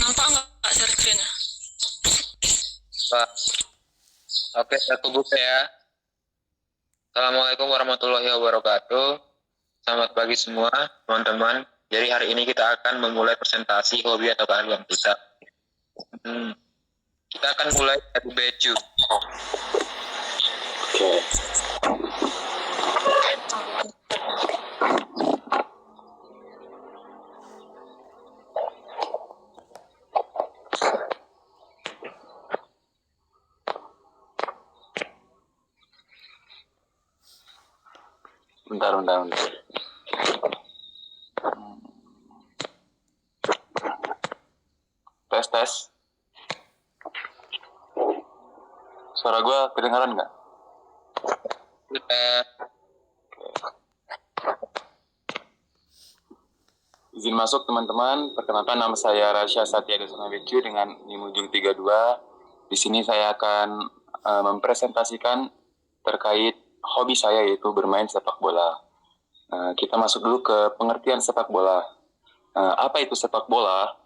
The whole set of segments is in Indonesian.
Nampak nggak share screen-nya? Pak. Oke, aku buka ya. Assalamualaikum warahmatullahi wabarakatuh. Selamat pagi semua, teman-teman. Jadi hari ini kita akan memulai presentasi hobi atau keahlian kita. Kita akan mulai dari becu. Oke. Bentar. Tes. Suara gue kedengaran nggak? Izin masuk teman-teman. Perkenalkan, nama saya Rasya Satya Desana Becu dengan NIM ujung 32. Di sini saya akan mempresentasikan terkait hobi saya, yaitu bermain sepak bola. Kita masuk dulu ke pengertian sepak bola. Apa itu sepak bola?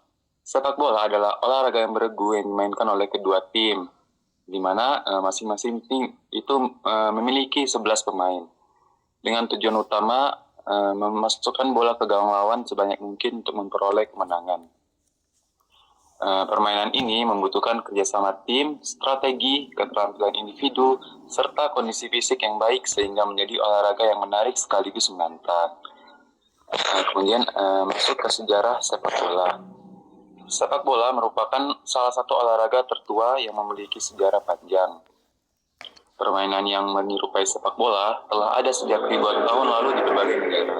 Sepak bola adalah olahraga yang beregu yang dimainkan oleh kedua tim, di mana masing-masing tim itu memiliki 11 pemain. Dengan tujuan utama memasukkan bola ke gawang lawan sebanyak mungkin untuk memperoleh kemenangan. Permainan ini membutuhkan kerjasama tim, strategi, keterampilan individu, serta kondisi fisik yang baik sehingga menjadi olahraga yang menarik sekaligus menantang. Kemudian masuk ke sejarah sepak bola. Sepak bola merupakan salah satu olahraga tertua yang memiliki sejarah panjang. Permainan yang menyerupai sepak bola telah ada sejak ribuan tahun lalu di berbagai negara.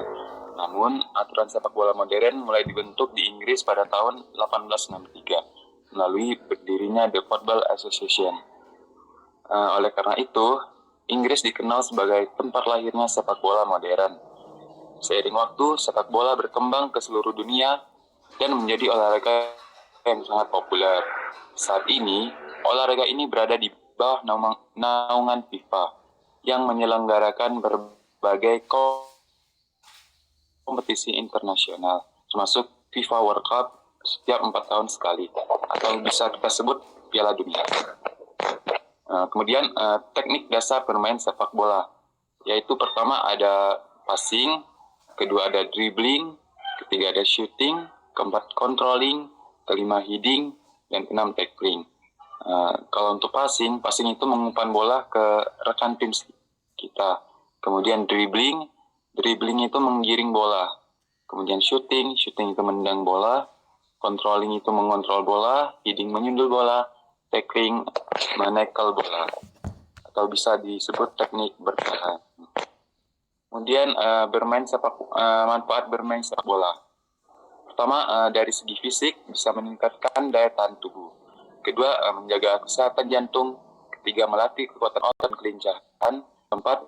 Namun, aturan sepak bola modern mulai dibentuk di Inggris pada tahun 1863 melalui berdirinya The Football Association. Oleh karena itu, Inggris dikenal sebagai tempat lahirnya sepak bola modern. Seiring waktu, sepak bola berkembang ke seluruh dunia dan menjadi olahraga yang sangat populer. Saat ini, olahraga ini berada di bawah naungan FIFA yang menyelenggarakan berbagai kompetisi internasional, termasuk FIFA World Cup setiap 4 tahun sekali, atau bisa kita sebut Piala Dunia. Kemudian teknik dasar bermain sepak bola, yaitu pertama ada passing, kedua ada dribbling, ketiga ada shooting, keempat controlling, kelima heading, dan keenam tackling. Kalau untuk passing itu mengumpan bola ke rekan tim kita. Kemudian dribbling itu menggiring bola. Kemudian shooting itu menendang bola. Controlling itu mengontrol bola. Heading menyundul bola. Tackling menekel bola. Atau bisa disebut teknik bertahan. Kemudian manfaat bermain sepak bola. Pertama, dari segi fisik bisa meningkatkan daya tahan tubuh. Kedua, menjaga kesehatan jantung. Ketiga, melatih kekuatan otot dan kelincahan. Keempat,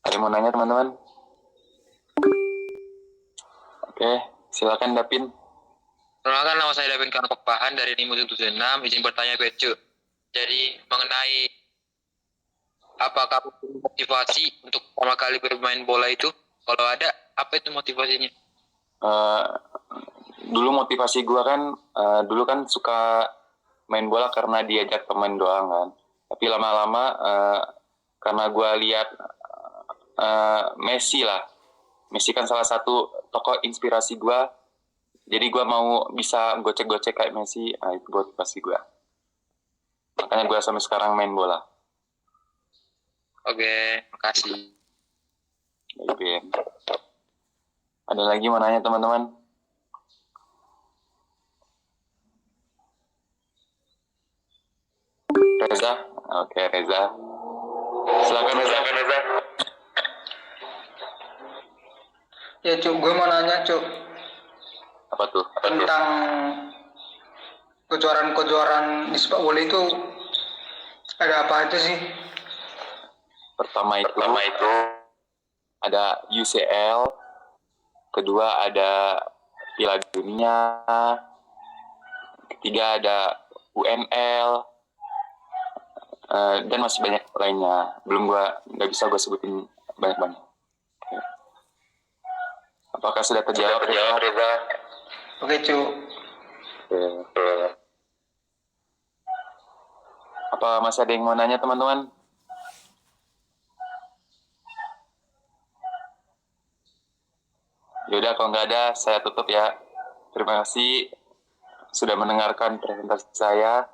ada yang mau nanya teman-teman? Oke, silakan Dapin. Perkenalkan, nama saya Davin Kanokpahan dari NIM ujung 76. Izin bertanya becu. Jadi mengenai apakah motivasi untuk pertama kali bermain bola itu? Kalau ada, apa itu motivasinya? Dulu motivasi gue kan, dulu kan suka main bola karena diajak teman doang kan. Tapi lama-lama karena gue lihat Messi kan salah satu tokoh inspirasi gue. Jadi gue mau bisa gocek-gocek kayak Messi, itu motivasi gue. Makanya gue sampai sekarang main bola. Oke, makasih. Ben. Ada lagi mau nanya teman-teman? Reza? Oke, Reza. Silakan Reza. Ya Cuk, gue mau nanya Cuk Apa tuh? tentang kejuaraan-kejuaraan di sepak bola itu ada apa aja sih? Pertama itu ada UCL, kedua ada Piala Dunia, ketiga ada UNL, dan masih banyak lainnya. Nggak bisa gue sebutin banyak-banyak. Apakah sudah terjawab, Reza? Oke, Cuk. Oke. Apa masih ada yang mau nanya, teman-teman? Yaudah, kalau nggak ada, saya tutup ya. Terima kasih sudah mendengarkan presentasi saya.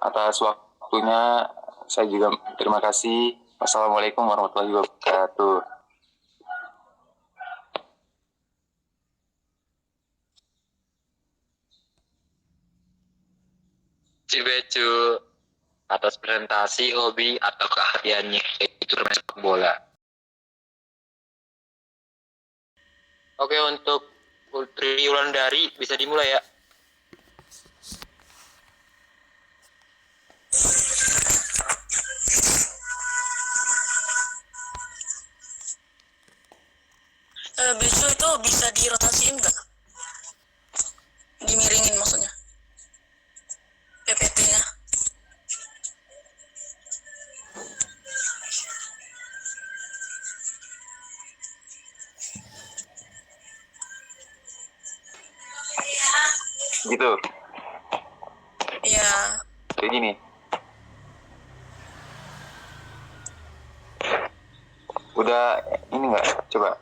Atas waktunya, saya juga terima kasih. Wassalamualaikum warahmatullahi wabarakatuh. Cibecu atas presentasi hobi atau keahliannya yaitu bermain sepak bola. Oke, untuk Putri Wulandari bisa dimulai ya. Besok itu bisa dirotasiin nggak? Dimiringin maksudnya. PPT-nya. Gitu. Iya. Kayak gini. Udah ini nggak? Coba.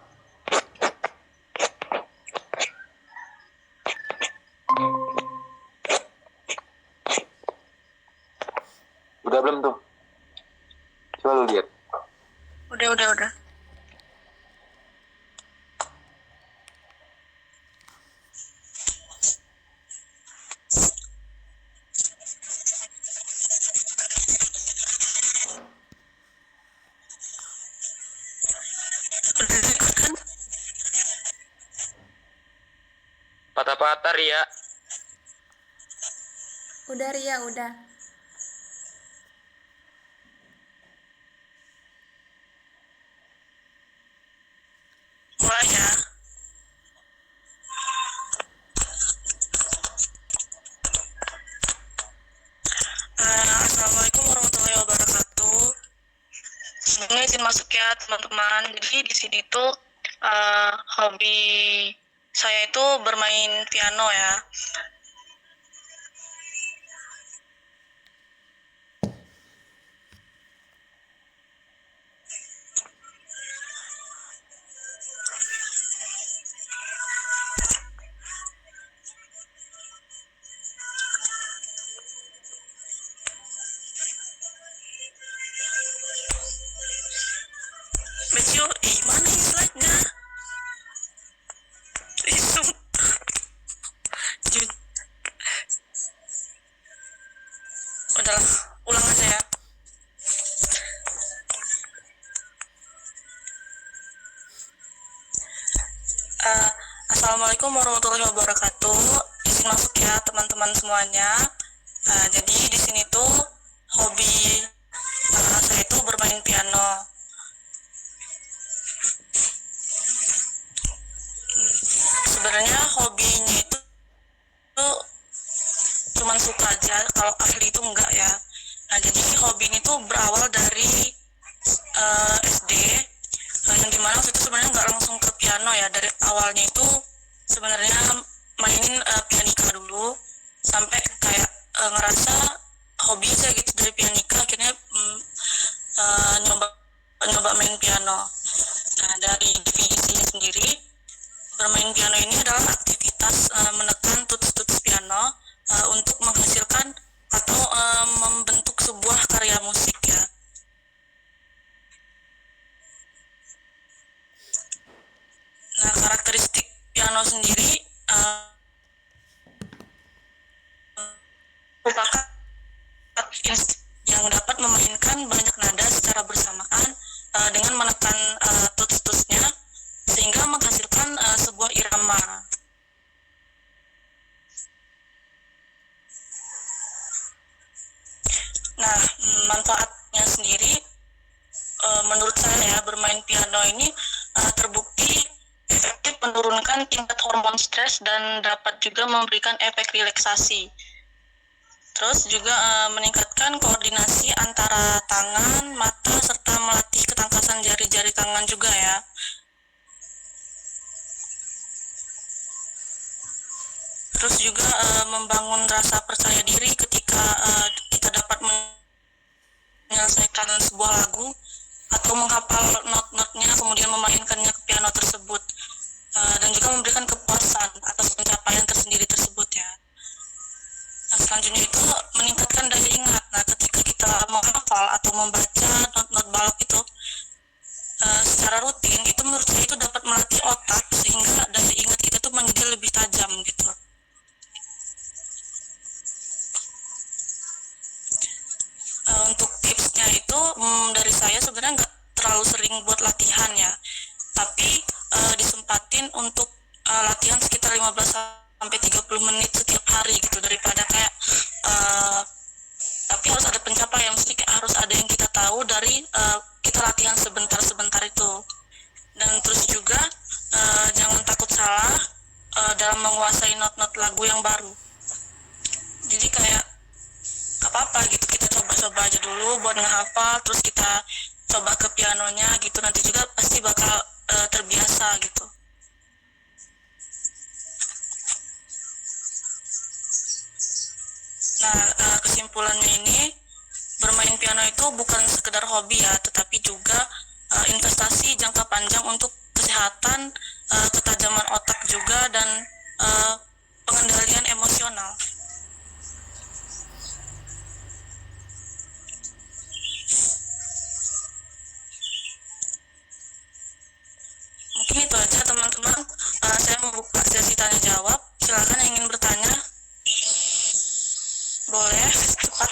Udah belum tuh? Coba lu lihat. Udah. Udah ikut kan? Patah-patah Ria. Udah Ria, udah. Mulai ya. Assalamualaikum warahmatullahi wabarakatuh. Sebelumnya izin masuk ya teman-teman. Jadi di sini tuh hobi saya itu bermain piano ya. Becio, mana nih slide-nya? Isu. Udahlah, ulang aja ya. Assalamualaikum warahmatullahi wabarakatuh. Izin masuk ya teman-teman semuanya. Jadi di sini tuh hobi saya itu bermain piano. Sebenarnya hobinya itu cuman suka aja, kalau ahli itu enggak ya. Nah jadi hobi ini tuh berawal dari SD, yang dimana waktu itu sebenarnya nggak langsung ke piano ya. Dari awalnya itu sebenarnya mainin pianika dulu, sampai kayak ngerasa hobi aja gitu dari pianika, akhirnya nyoba main piano. Nah dari definisinya sendiri, bermain piano ini adalah aktivitas menekan tuts-tuts piano untuk menghasilkan atau membentuk sebuah karya musik ya. Nah, karakteristik piano sendiri merupakan yang dapat memainkan banyak nada secara bersamaan dengan menekan tuts-tutsnya sehingga menghasilkan sebuah irama. Nah, manfaatnya sendiri menurut saya ya, bermain piano ini terbukti efektif menurunkan tingkat hormon stres dan dapat juga memberikan efek relaksasi. Terus juga meningkatkan koordinasi antara tangan, mata, serta melatih ketangkasan jari-jari tangan juga ya. Terus juga membangun rasa percaya diri ketika kita dapat menyelesaikan sebuah lagu atau menghafal not-notnya kemudian memainkannya ke piano tersebut, dan juga memberikan kepuasan atas pencapaian tersendiri tersebut ya. Nah, selanjutnya itu meningkatkan daya ingat. Nah, ketika kita menghafal atau membaca not-not balok itu secara rutin, itu menurut saya itu dapat melatih otak sehingga daya ingat kita tuh menjadi lebih tajam gitu. Untuk tipsnya itu dari saya sebenarnya nggak terlalu sering buat latihan ya, tapi disempatin untuk latihan sekitar 15-30 menit setiap hari gitu, daripada kayak tapi harus ada pencapaian, mesti harus ada yang kita tahu dari kita latihan sebentar-sebentar itu. Dan terus juga jangan takut salah dalam menguasai not-not lagu yang baru. Jadi kayak apa-apa gitu, kita coba-coba aja dulu buat ngehafal, terus kita coba ke pianonya gitu, nanti juga pasti bakal terbiasa gitu. Nah, kesimpulannya ini, bermain piano itu bukan sekedar hobi ya, tetapi juga investasi jangka panjang untuk kesehatan, ketajaman otak juga, dan pengendalian emosional. Mungkin itu aja teman-teman. Saya membuka sesi tanya jawab. Silakan yang ingin bertanya. Boleh, cepat.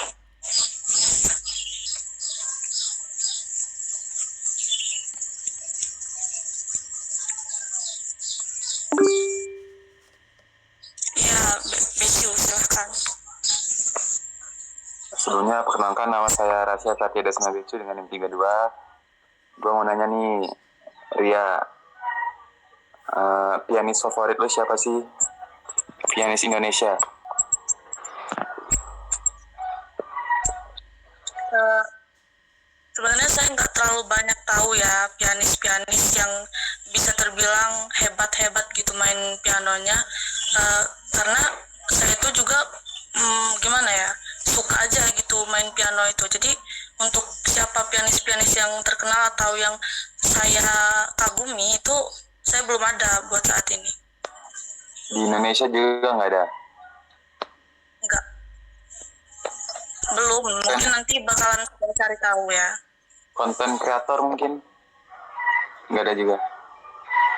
Ya, Besyu, silakan. Sebelumnya perkenalkan, nama saya Rasya Satya Dasma Becu dengan NIM 32. Gue mau nanya nih, Ria, pianis favorit lo siapa sih? Pianis Indonesia. Sebenarnya saya nggak terlalu banyak tahu ya pianis-pianis yang bisa terbilang hebat-hebat gitu main pianonya, karena saya itu juga gimana ya, suka aja gitu main piano itu. Jadi untuk siapa pianis-pianis yang terkenal atau yang saya kagumi itu saya belum ada buat saat ini. Di Indonesia juga nggak ada? Enggak. Belum, mungkin nanti bakalan saya cari tahu ya. Konten kreator mungkin? Nggak ada juga?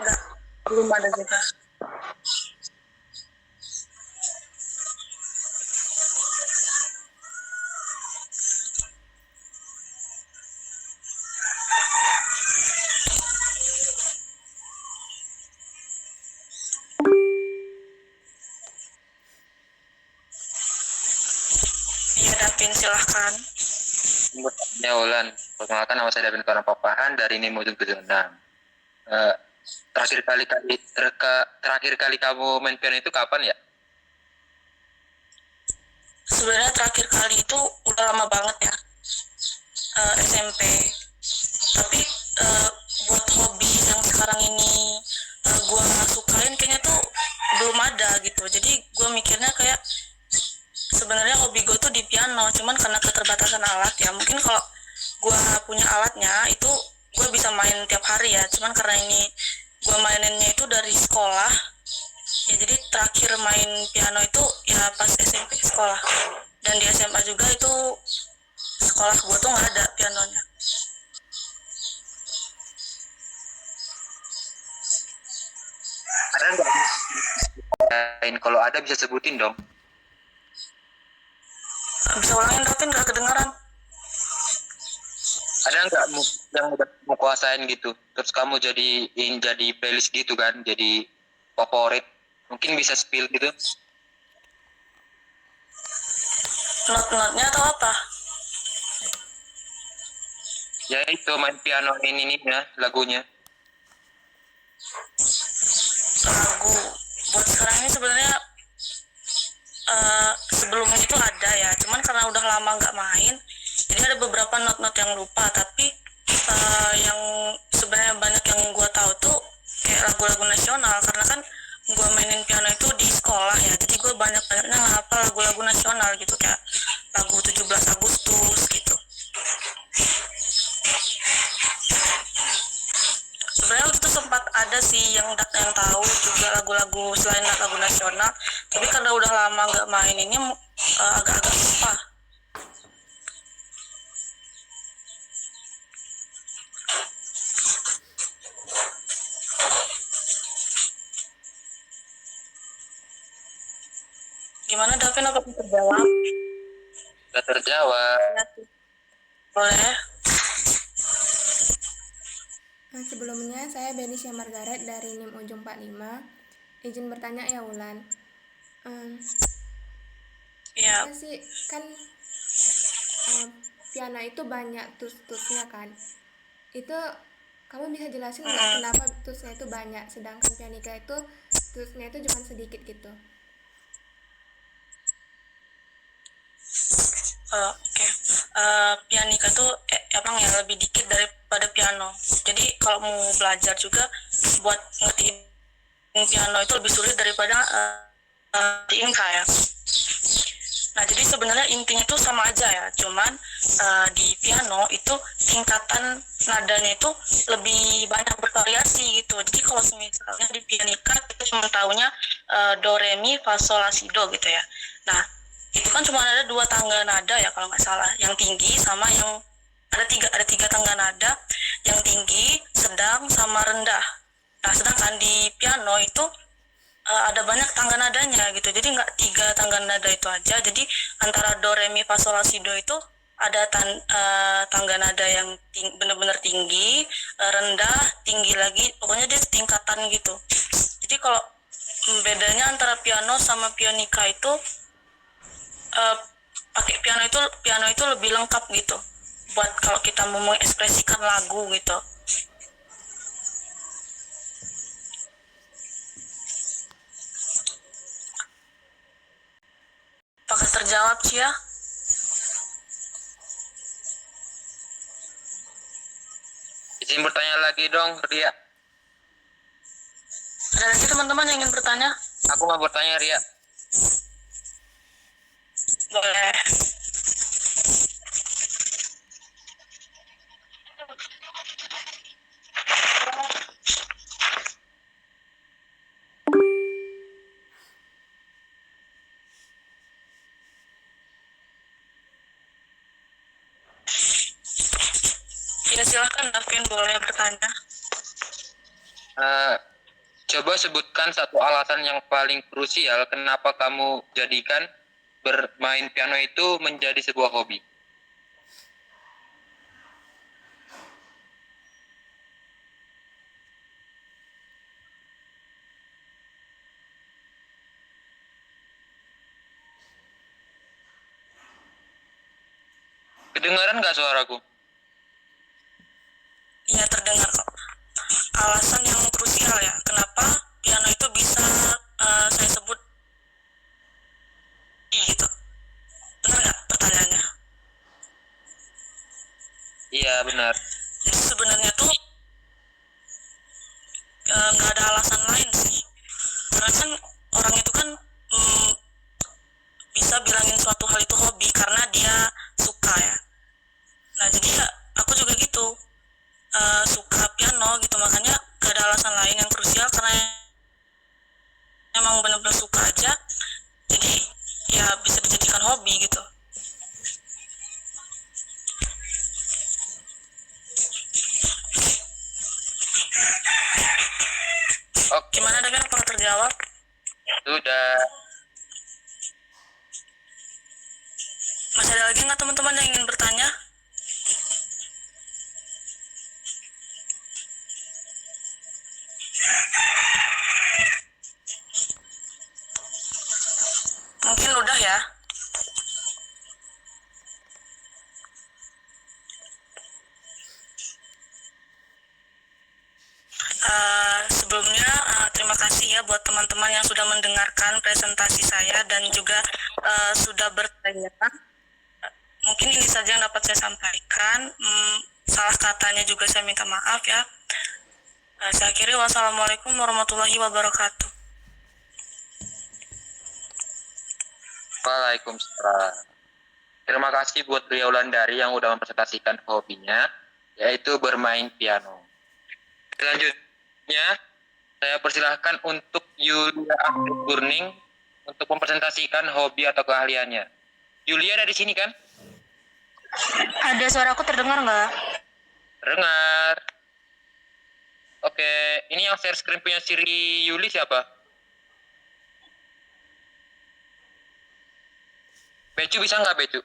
Enggak, belum ada juga. Iya, Davin, silahkan. Ya Ulan, perkenalkan nama saya Davin Karnapapahan dari NIM 76. Terakhir kali kamu main piano itu kapan ya? Sebenarnya terakhir kali itu udah lama banget ya, SMP. Tapi buat hobi yang sekarang ini gue sukain kayaknya tuh belum ada gitu. Jadi gue mikirnya kayak sebenarnya hobi gue tuh di piano, cuman karena keterbatasan alat ya, mungkin kalau gue punya alatnya itu gue bisa main tiap hari ya, cuman karena ini gue maininnya itu dari sekolah ya, jadi terakhir main piano itu ya pas SMP sekolah, dan di SMA juga itu sekolah gue tuh nggak ada pianonya. Ada nggak? Kalau ada bisa sebutin dong. Bisa ulangin Davin, nggak kedengaran. Ada nggak yang udah mau kuasain gitu, terus kamu jadi playlist gitu kan, jadi favorit, mungkin bisa spill gitu? Not-notnya atau apa? Ya itu main piano ini ya lagunya. lagu buat sekarang ini sebenarnya sebelumnya itu ada ya, cuman karena udah lama nggak main, jadi ada beberapa not-not yang lupa. Tapi yang sebenarnya banyak yang gue tahu tuh kayak lagu-lagu nasional, karena kan gue mainin piano itu di sekolah ya, jadi gue banyak-banyaknya ngapal lagu-lagu nasional gitu, kayak lagu 17 Agustus gitu. Sebenarnya waktu itu sempat ada sih yang tahu juga lagu-lagu selain lagu nasional, tapi karena udah lama nggak main ini agak-agak lupa. Gimana Davin, apa terjawab? Sudah terjawab. Boleh. Sebelumnya saya Benisha Margaret dari NIM Ujung 45. Izin bertanya ya Wulan. Iya. Apa sih kan piano itu banyak tus-tusnya kan? Itu kamu bisa jelasin nggak kenapa tusnya itu banyak, sedangkan pianika itu tusnya itu cuma sedikit gitu? Oke. Pianika tuh emang ya lebih dikit daripada piano. Jadi kalau mau belajar juga buat ngertiin piano itu lebih sulit daripada di inka ya. Nah, jadi sebenarnya intinya itu sama aja ya, cuman di piano itu tingkatan nadanya itu lebih banyak bervariasi gitu. Jadi kalau misalnya di pianika kita cuma tahunya do, re, mi, fa, sol, la, si, do gitu ya. Nah, itu kan cuma ada 2 tangga nada ya kalau nggak salah, yang tinggi sama yang ada tiga tangga nada, yang tinggi, sedang, sama rendah. Nah, sedangkan di piano itu ada banyak tangga nadanya gitu, jadi nggak 3 tangga nada itu aja. Jadi antara do, re, mi, fa, sol, la, si, do itu ada tangga nada yang benar-benar tinggi, rendah, tinggi lagi, pokoknya dia tingkatan gitu. Jadi kalau bedanya antara piano sama pianika itu pakai piano itu lebih lengkap gitu buat kalau kita mau mengekspresikan lagu gitu. Apakah terjawab Cia? Izin bertanya lagi dong, Ria. Ada lagi teman-teman yang ingin bertanya? Aku mau bertanya, Ria. Boleh. Ya silahkan Davin, boleh bertanya. Coba sebutkan satu alasan yang paling krusial kenapa kamu jadikan bermain piano itu menjadi sebuah hobi. Kedengaran nggak suaraku? Iya, terdengar kok. Alasan yang krusial ya, kenapa piano itu bisa saya sebut gitu. Benar nggak pertanyaannya? Iya, benar. Jadi sebenarnya tuh nggak ada alasan lain sih. Karena kan orang itu kan bisa bilangin suatu hal itu hobi karena dia suka ya. Nah jadi ya aku juga gitu, suka piano gitu, makanya gak ada alasan lain yang krusial karena emang benar-benar suka aja, jadi ya bisa dijadikan hobi gitu. Oke, Gimana dengan kalau terjawab? sudah. Masih ada lagi nggak teman-teman yang ingin bertanya? Mungkin udah ya. Sebelum ya buat teman-teman yang sudah mendengarkan presentasi saya dan juga sudah bertanya. Mungkin ini saja yang dapat saya sampaikan. Salah katanya juga saya minta maaf ya. Saya akhiri, wassalamualaikum warahmatullahi wabarakatuh. Waalaikumsalam. Terima kasih buat beliau Landari yang udah mempresentasikan hobinya, yaitu bermain piano. Selanjutnya, saya persilahkan untuk Yulia Astrid Burning untuk mempresentasikan hobi atau keahliannya. Yulia ada di sini kan? Ada suaraku terdengar nggak? Dengar. Oke, ini yang share screen punya Siri Yuli siapa? Becu bisa nggak Becu?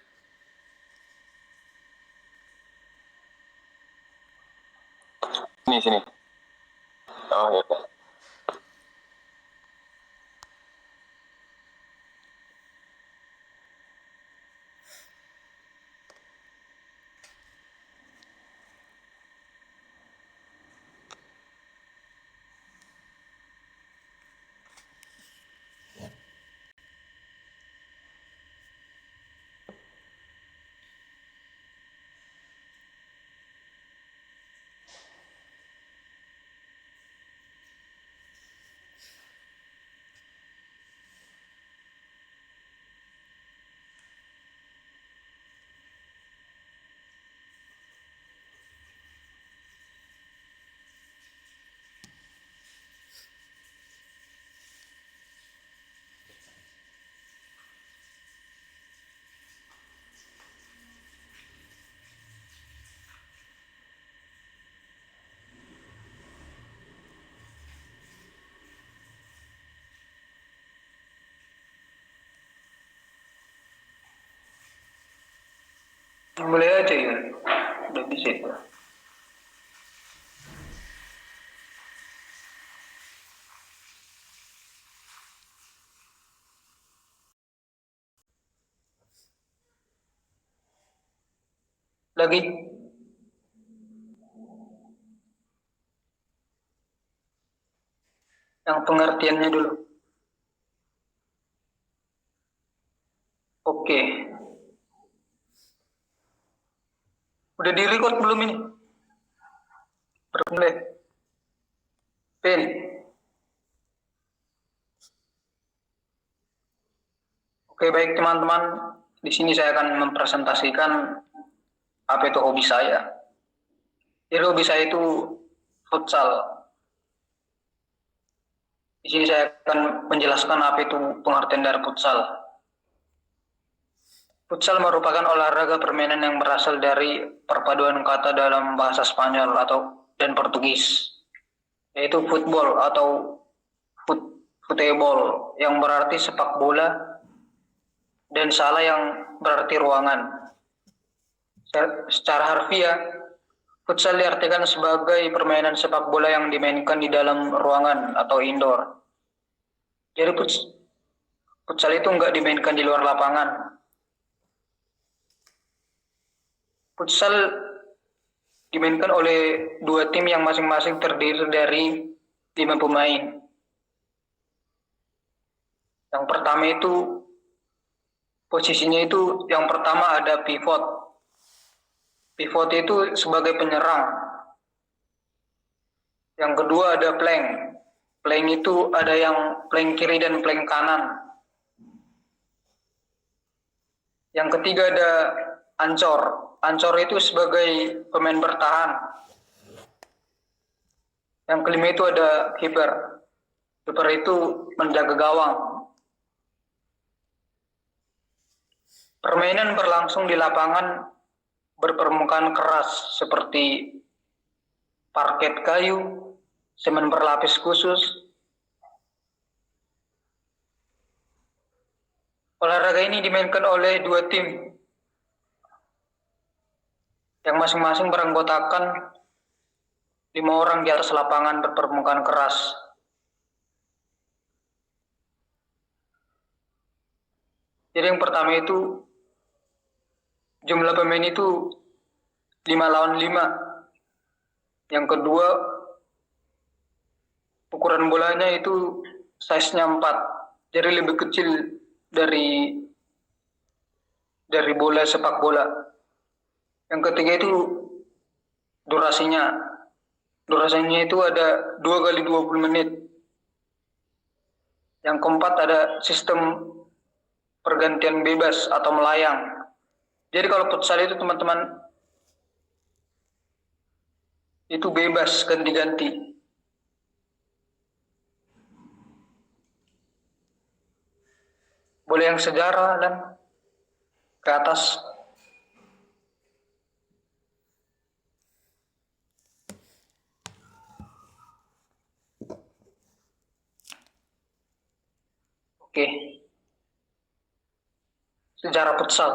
Sini. Oh ya. Mulai aja ya. Udah bisa. Lagi. Yang pengertiannya dulu. Oke. Udah di-record belum ini? Bermulai. Pen. Oke, baik teman-teman. Di sini saya akan mempresentasikan apa itu hobi saya. Jadi hobi saya itu futsal. Di sini saya akan menjelaskan apa itu pengertian dari futsal. Futsal merupakan olahraga permainan yang berasal dari perpaduan kata dalam bahasa Spanyol dan Portugis, yaitu football atau football yang berarti sepak bola dan salah yang berarti ruangan. Secara harfiah, futsal diartikan sebagai permainan sepak bola yang dimainkan di dalam ruangan atau indoor. Jadi futsal itu nggak dimainkan di luar lapangan. Futsal dimainkan oleh dua tim yang masing-masing terdiri dari 5 pemain. Yang pertama itu posisinya itu yang pertama ada pivot. Pivot itu sebagai penyerang. Yang kedua ada flank. Flank itu ada yang flank kiri dan flank kanan. Yang ketiga ada ancor. Ancor itu sebagai pemain bertahan. Yang kelima itu ada kiper. Kiper itu menjaga gawang. Permainan berlangsung di lapangan berpermukaan keras seperti parket kayu, semen berlapis khusus. Olahraga ini dimainkan oleh dua tim yang masing-masing beranggotakan 5 orang di atas lapangan berpermukaan keras. Jadi yang pertama itu jumlah pemain itu 5 lawan 5. Yang kedua ukuran bolanya itu size-nya 4, jadi lebih kecil dari bola sepak bola. Yang ketiga itu durasinya itu ada 2 kali 20 menit. Yang keempat ada sistem pergantian bebas atau melayang. Jadi kalau futsal itu teman-teman itu bebas ganti-ganti. Boleh yang sejarah dan ke atas. Oke. Sejarah futsal.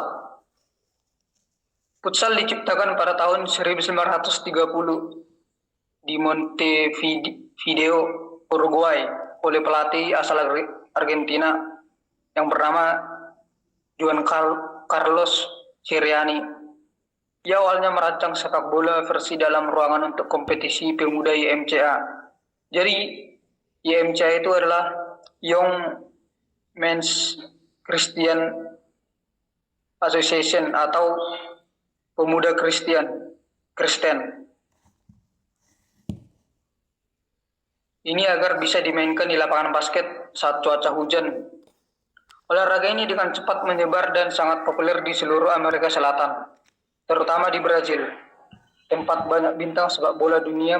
Futsal diciptakan pada tahun 1930 di Montevideo, Uruguay oleh pelatih asal Argentina yang bernama Juan Carlos Siriani. Ia awalnya merancang sepak bola versi dalam ruangan untuk kompetisi pemuda YMCA. Jadi YMCA itu adalah Young Men's Christian Association atau pemuda Kristen. Ini agar bisa dimainkan di lapangan basket saat cuaca hujan. Olahraga ini dengan cepat menyebar dan sangat populer di seluruh Amerika Selatan, terutama di Brazil, tempat banyak bintang sepak bola dunia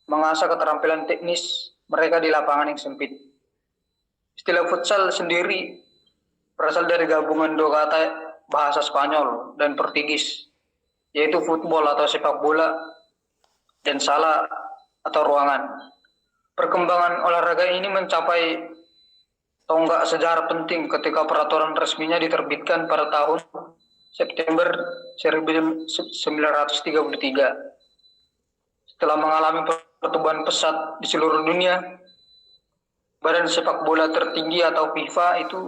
mengasah keterampilan teknis mereka di lapangan yang sempit. Istilah futsal sendiri berasal dari gabungan dua kata bahasa Spanyol dan Portugis, yaitu football atau sepak bola dan sala atau ruangan. Perkembangan olahraga ini mencapai tonggak sejarah penting ketika peraturan resminya diterbitkan pada tahun September 1933. Setelah mengalami pertumbuhan pesat di seluruh dunia, Badan Sepak Bola Tertinggi atau FIFA itu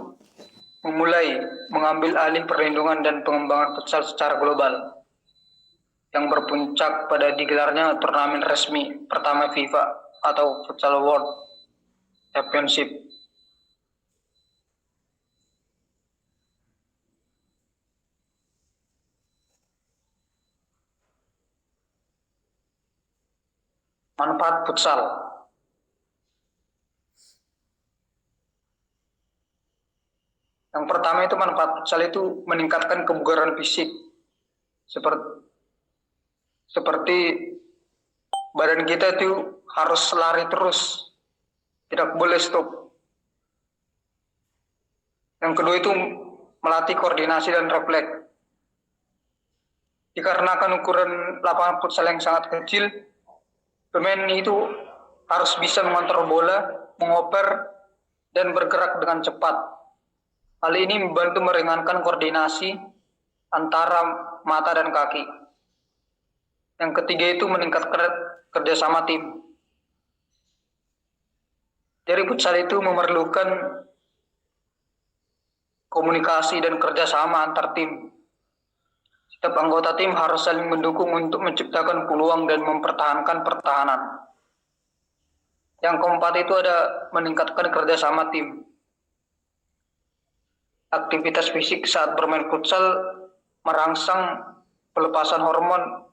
memulai mengambil alih perlindungan dan pengembangan futsal secara global, yang berpuncak pada digelarnya turnamen resmi pertama FIFA atau Futsal World Championship. Manfaat futsal. Yang pertama itu manfaat futsal itu meningkatkan kebugaran fisik. Seperti badan kita itu harus lari terus, tidak boleh stop. Yang kedua itu melatih koordinasi dan refleks. Dikarenakan ukuran lapangan futsal yang sangat kecil, pemain itu harus bisa mengontrol bola, mengoper, dan bergerak dengan cepat. Hal ini membantu meringankan koordinasi antara mata dan kaki. Yang ketiga itu meningkatkan kerjasama tim. Jadi futsal itu memerlukan komunikasi dan kerjasama antar tim. Setiap anggota tim harus saling mendukung untuk menciptakan peluang dan mempertahankan pertahanan. Yang keempat itu ada meningkatkan kerjasama tim. Aktivitas fisik saat bermain futsal merangsang pelepasan hormon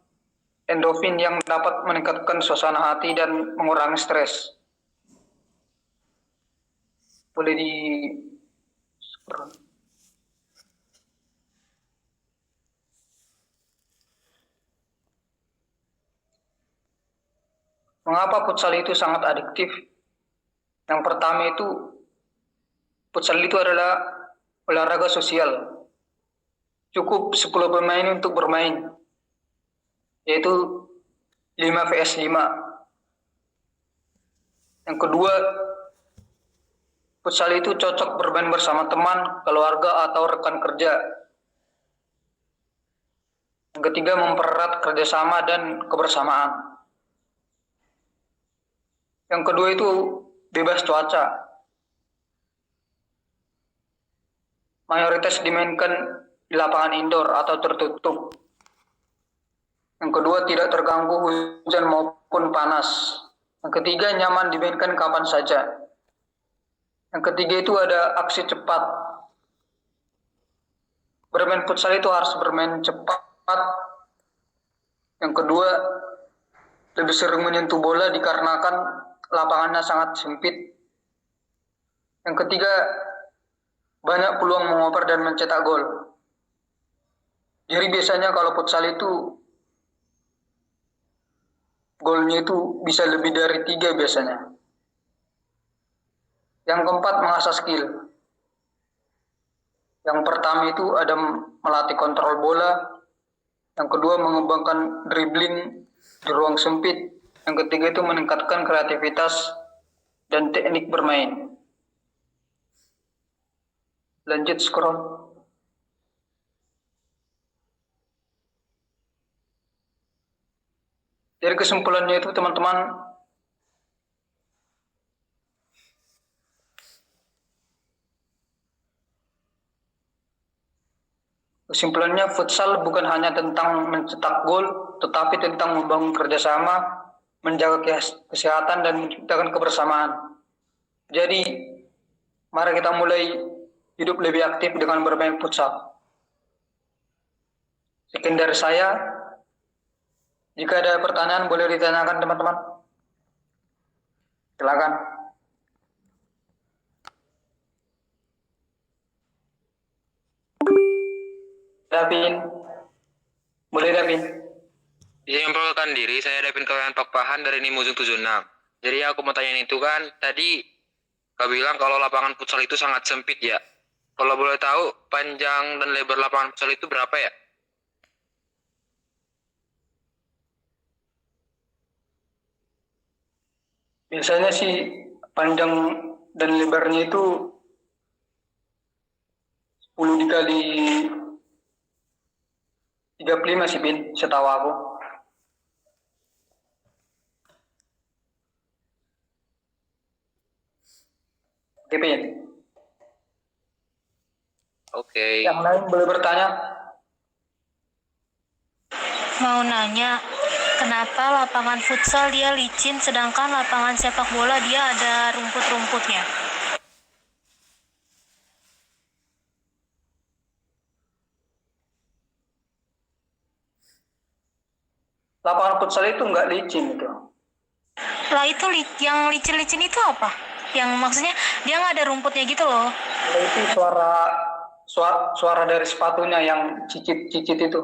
endorfin yang dapat meningkatkan suasana hati dan mengurangi stres. Boleh di Mengapa futsal itu sangat adiktif? Yang pertama itu futsal itu adalah olahraga sosial. Cukup 10 pemain untuk bermain, yaitu 5 vs 5. Yang kedua, futsal itu cocok bermain bersama teman, keluarga, atau rekan kerja. Yang ketiga, mempererat kerjasama dan kebersamaan. Yang kedua itu bebas cuaca. Mayoritas dimainkan di lapangan indoor atau tertutup. Yang kedua, tidak terganggu hujan maupun panas. Yang ketiga, nyaman dimainkan kapan saja. Yang ketiga itu ada aksi cepat. Bermain futsal itu harus bermain cepat. Yang kedua, lebih sering menyentuh bola dikarenakan lapangannya sangat sempit. Yang ketiga, banyak peluang mengoper dan mencetak gol. Jadi biasanya kalau futsal itu golnya itu bisa lebih dari 3 biasanya. Yang keempat, mengasah skill. Yang pertama itu ada melatih kontrol bola. Yang kedua, mengembangkan dribbling di ruang sempit. Yang ketiga itu meningkatkan kreativitas dan teknik bermain. Lanjut scroll. Dari kesimpulannya itu teman-teman, kesimpulannya futsal bukan hanya tentang mencetak gol, tetapi tentang membangun kerjasama, menjaga kesehatan dan menciptakan kebersamaan. Jadi, mari kita mulai hidup lebih aktif dengan bermain futsal. Sekian dari saya. Jika ada pertanyaan boleh ditanyakan teman-teman. Silakan. Davin. Boleh Davin. Izin memperkenalkan diri, saya Davin Kawayan Pakpahan dari Nimuzung 76. Jadi aku mau tanyain itu kan, tadi kau bilang kalau lapangan futsal itu sangat sempit ya. Kalau boleh tahu, panjang dan lebar lapangan futsal itu berapa ya? Biasanya sih panjang dan lebarnya itu 10 dikali 35 sih Bin, setahu aku. Oke Bin. Oke. Yang lain boleh bertanya. Mau nanya, kenapa lapangan futsal dia licin sedangkan lapangan sepak bola dia ada rumput-rumputnya? Lapangan futsal itu nggak licin itu. Lah itu yang licin-licin itu apa? Yang maksudnya dia nggak ada rumputnya gitu loh. Itu suara dari sepatunya yang cicit-cicit itu.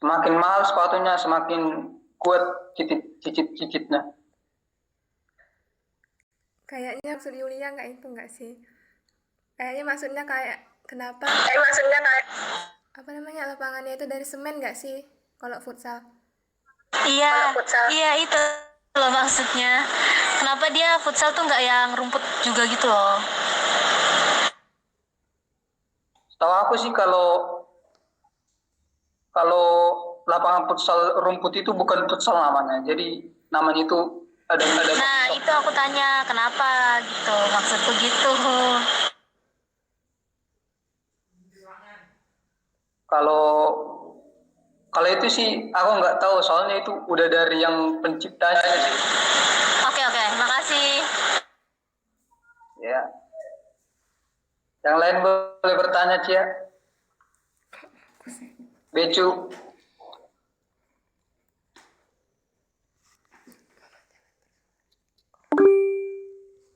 Semakin mahal sepatunya, semakin kuat cicit-cicitnya. Kayaknya maksud Yulia nggak itu nggak sih? Kayaknya maksudnya kayak kenapa apa namanya lapangannya itu dari semen nggak sih kalau futsal? Iya, iya itu loh maksudnya. Kenapa dia futsal tuh nggak yang rumput juga gitu loh? Setahu aku sih kalau lapangan futsal rumput itu bukan futsal namanya. Jadi namanya itu ada. Nah itu aku tanya kenapa gitu, maksudku gitu. Kalau itu sih aku nggak tahu, soalnya itu udah dari yang penciptanya sih. Oke, makasih. Ya. Yang lain boleh bertanya Cia. Becu.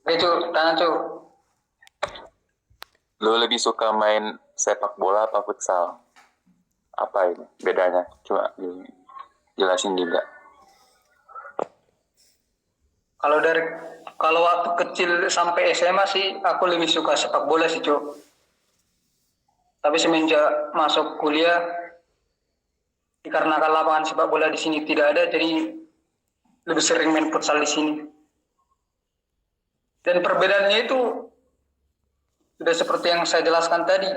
Becu, tanya cu. Lu lebih suka main sepak bola atau futsal? Apa ini bedanya? Coba jelasin juga. Kalau waktu kecil sampai SMA sih aku lebih suka sepak bola sih cu. Tapi semenjak masuk kuliah, dikarenakan lapangan sepak bola di sini tidak ada, jadi lebih sering main futsal di sini. Dan perbedaannya itu sudah seperti yang saya jelaskan tadi.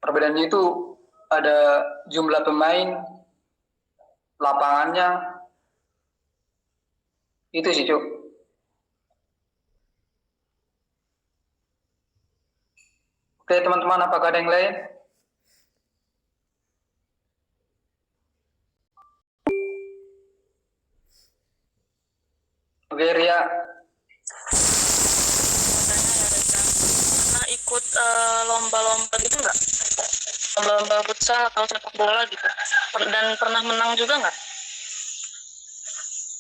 Perbedaannya itu ada jumlah pemain, lapangannya, itu sih Cuk. Oke teman-teman, apakah ada yang lain? Oke Ria. ikut lomba-lomba gitu nggak? Lomba-lomba futsal atau sepak bola gitu. Dan pernah menang juga nggak?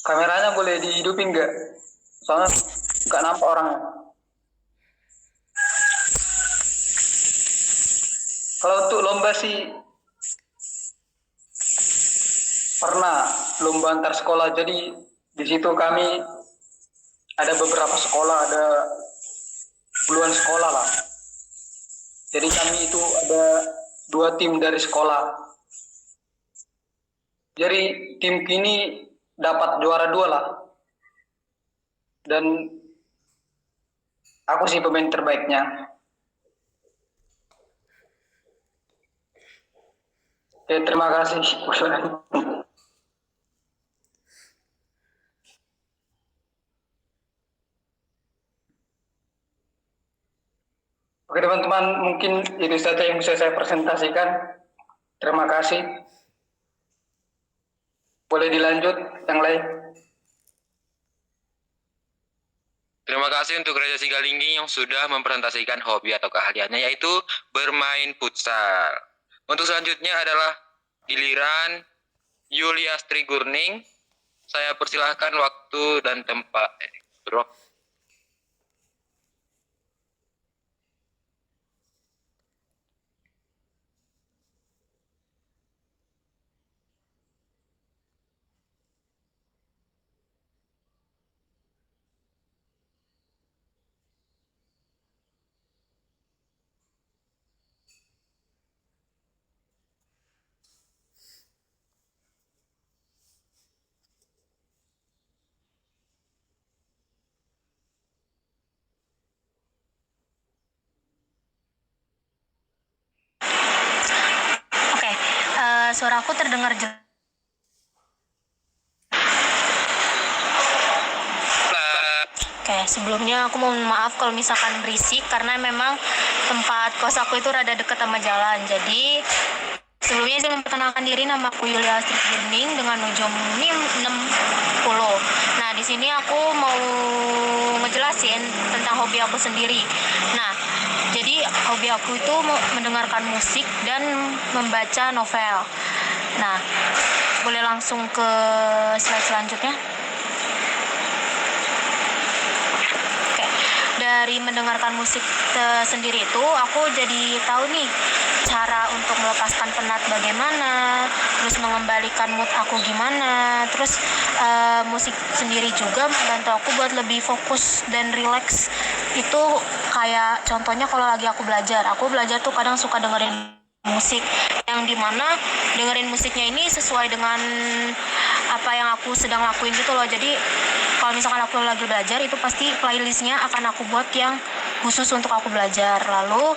Kameranya boleh dihidupin nggak? Soalnya nggak nampak orangnya. Kalau untuk lomba sih pernah lomba antar sekolah. Jadi di situ kami ada beberapa sekolah, ada puluhan sekolah lah. Jadi kami itu ada 2 tim dari sekolah. Jadi tim kini dapat juara 2 lah. Dan aku sih pemain terbaiknya. Terima kasih. Oke teman-teman, mungkin itu saja yang bisa saya presentasikan. Terima kasih. Boleh dilanjut yang lain. Terima kasih untuk Reza Sigalinggi yang sudah mempresentasikan hobi atau keahliannya, yaitu bermain futsal. Untuk selanjutnya adalah giliran Yuli Astri Gurning. Saya persilahkan waktu dan tempat. Bro. Oke, suara aku terdengar jelas. Oke, sebelumnya aku mau maaf kalau misalkan berisik karena memang tempat kos aku itu rada dekat sama jalan. Jadi sebelumnya saya memperkenalkan diri, nama aku Yulia Astrid Gurning dengan ujung NIM 60. Nah, di sini aku mau ngejelasin tentang hobi aku sendiri. Nah, jadi hobi aku itu mendengarkan musik dan membaca novel. Nah, boleh langsung ke slide selanjutnya. Dari mendengarkan musik sendiri itu aku jadi tahu nih cara untuk melepaskan penat bagaimana, terus mengembalikan mood aku gimana, terus musik sendiri juga membantu aku buat lebih fokus dan relax. Itu kayak contohnya kalau lagi aku belajar tuh kadang suka dengerin musik yang dimana dengerin musiknya ini sesuai dengan apa yang aku sedang lakuin gitu loh. Jadi kalau misalkan aku lagi belajar itu pasti playlistnya akan aku buat yang khusus untuk aku belajar. Lalu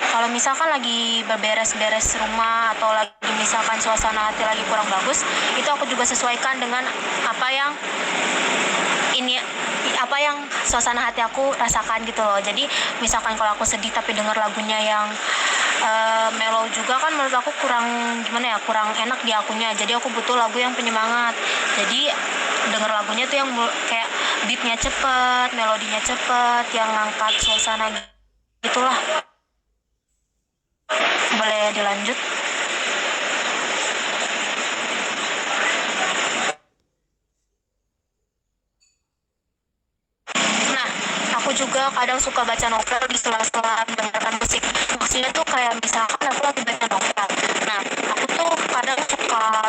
kalau misalkan lagi beberes-beres rumah atau lagi misalkan suasana hati lagi kurang bagus, itu aku juga sesuaikan dengan apa yang suasana hati aku rasakan gitu loh. Jadi misalkan kalau aku sedih tapi denger lagunya yang mellow juga kan menurut aku kurang enak di akunya. Jadi aku butuh lagu yang penyemangat. Jadi denger lagunya tuh yang kayak beatnya cepet, melodinya cepet, yang ngangkat suasana gitulah. Boleh dilanjut? Nah, aku juga kadang suka baca novel di sela-sela mendengarkan musik. Maksudnya tuh kayak misalkan aku lagi baca novel. Nah, aku tuh kadang suka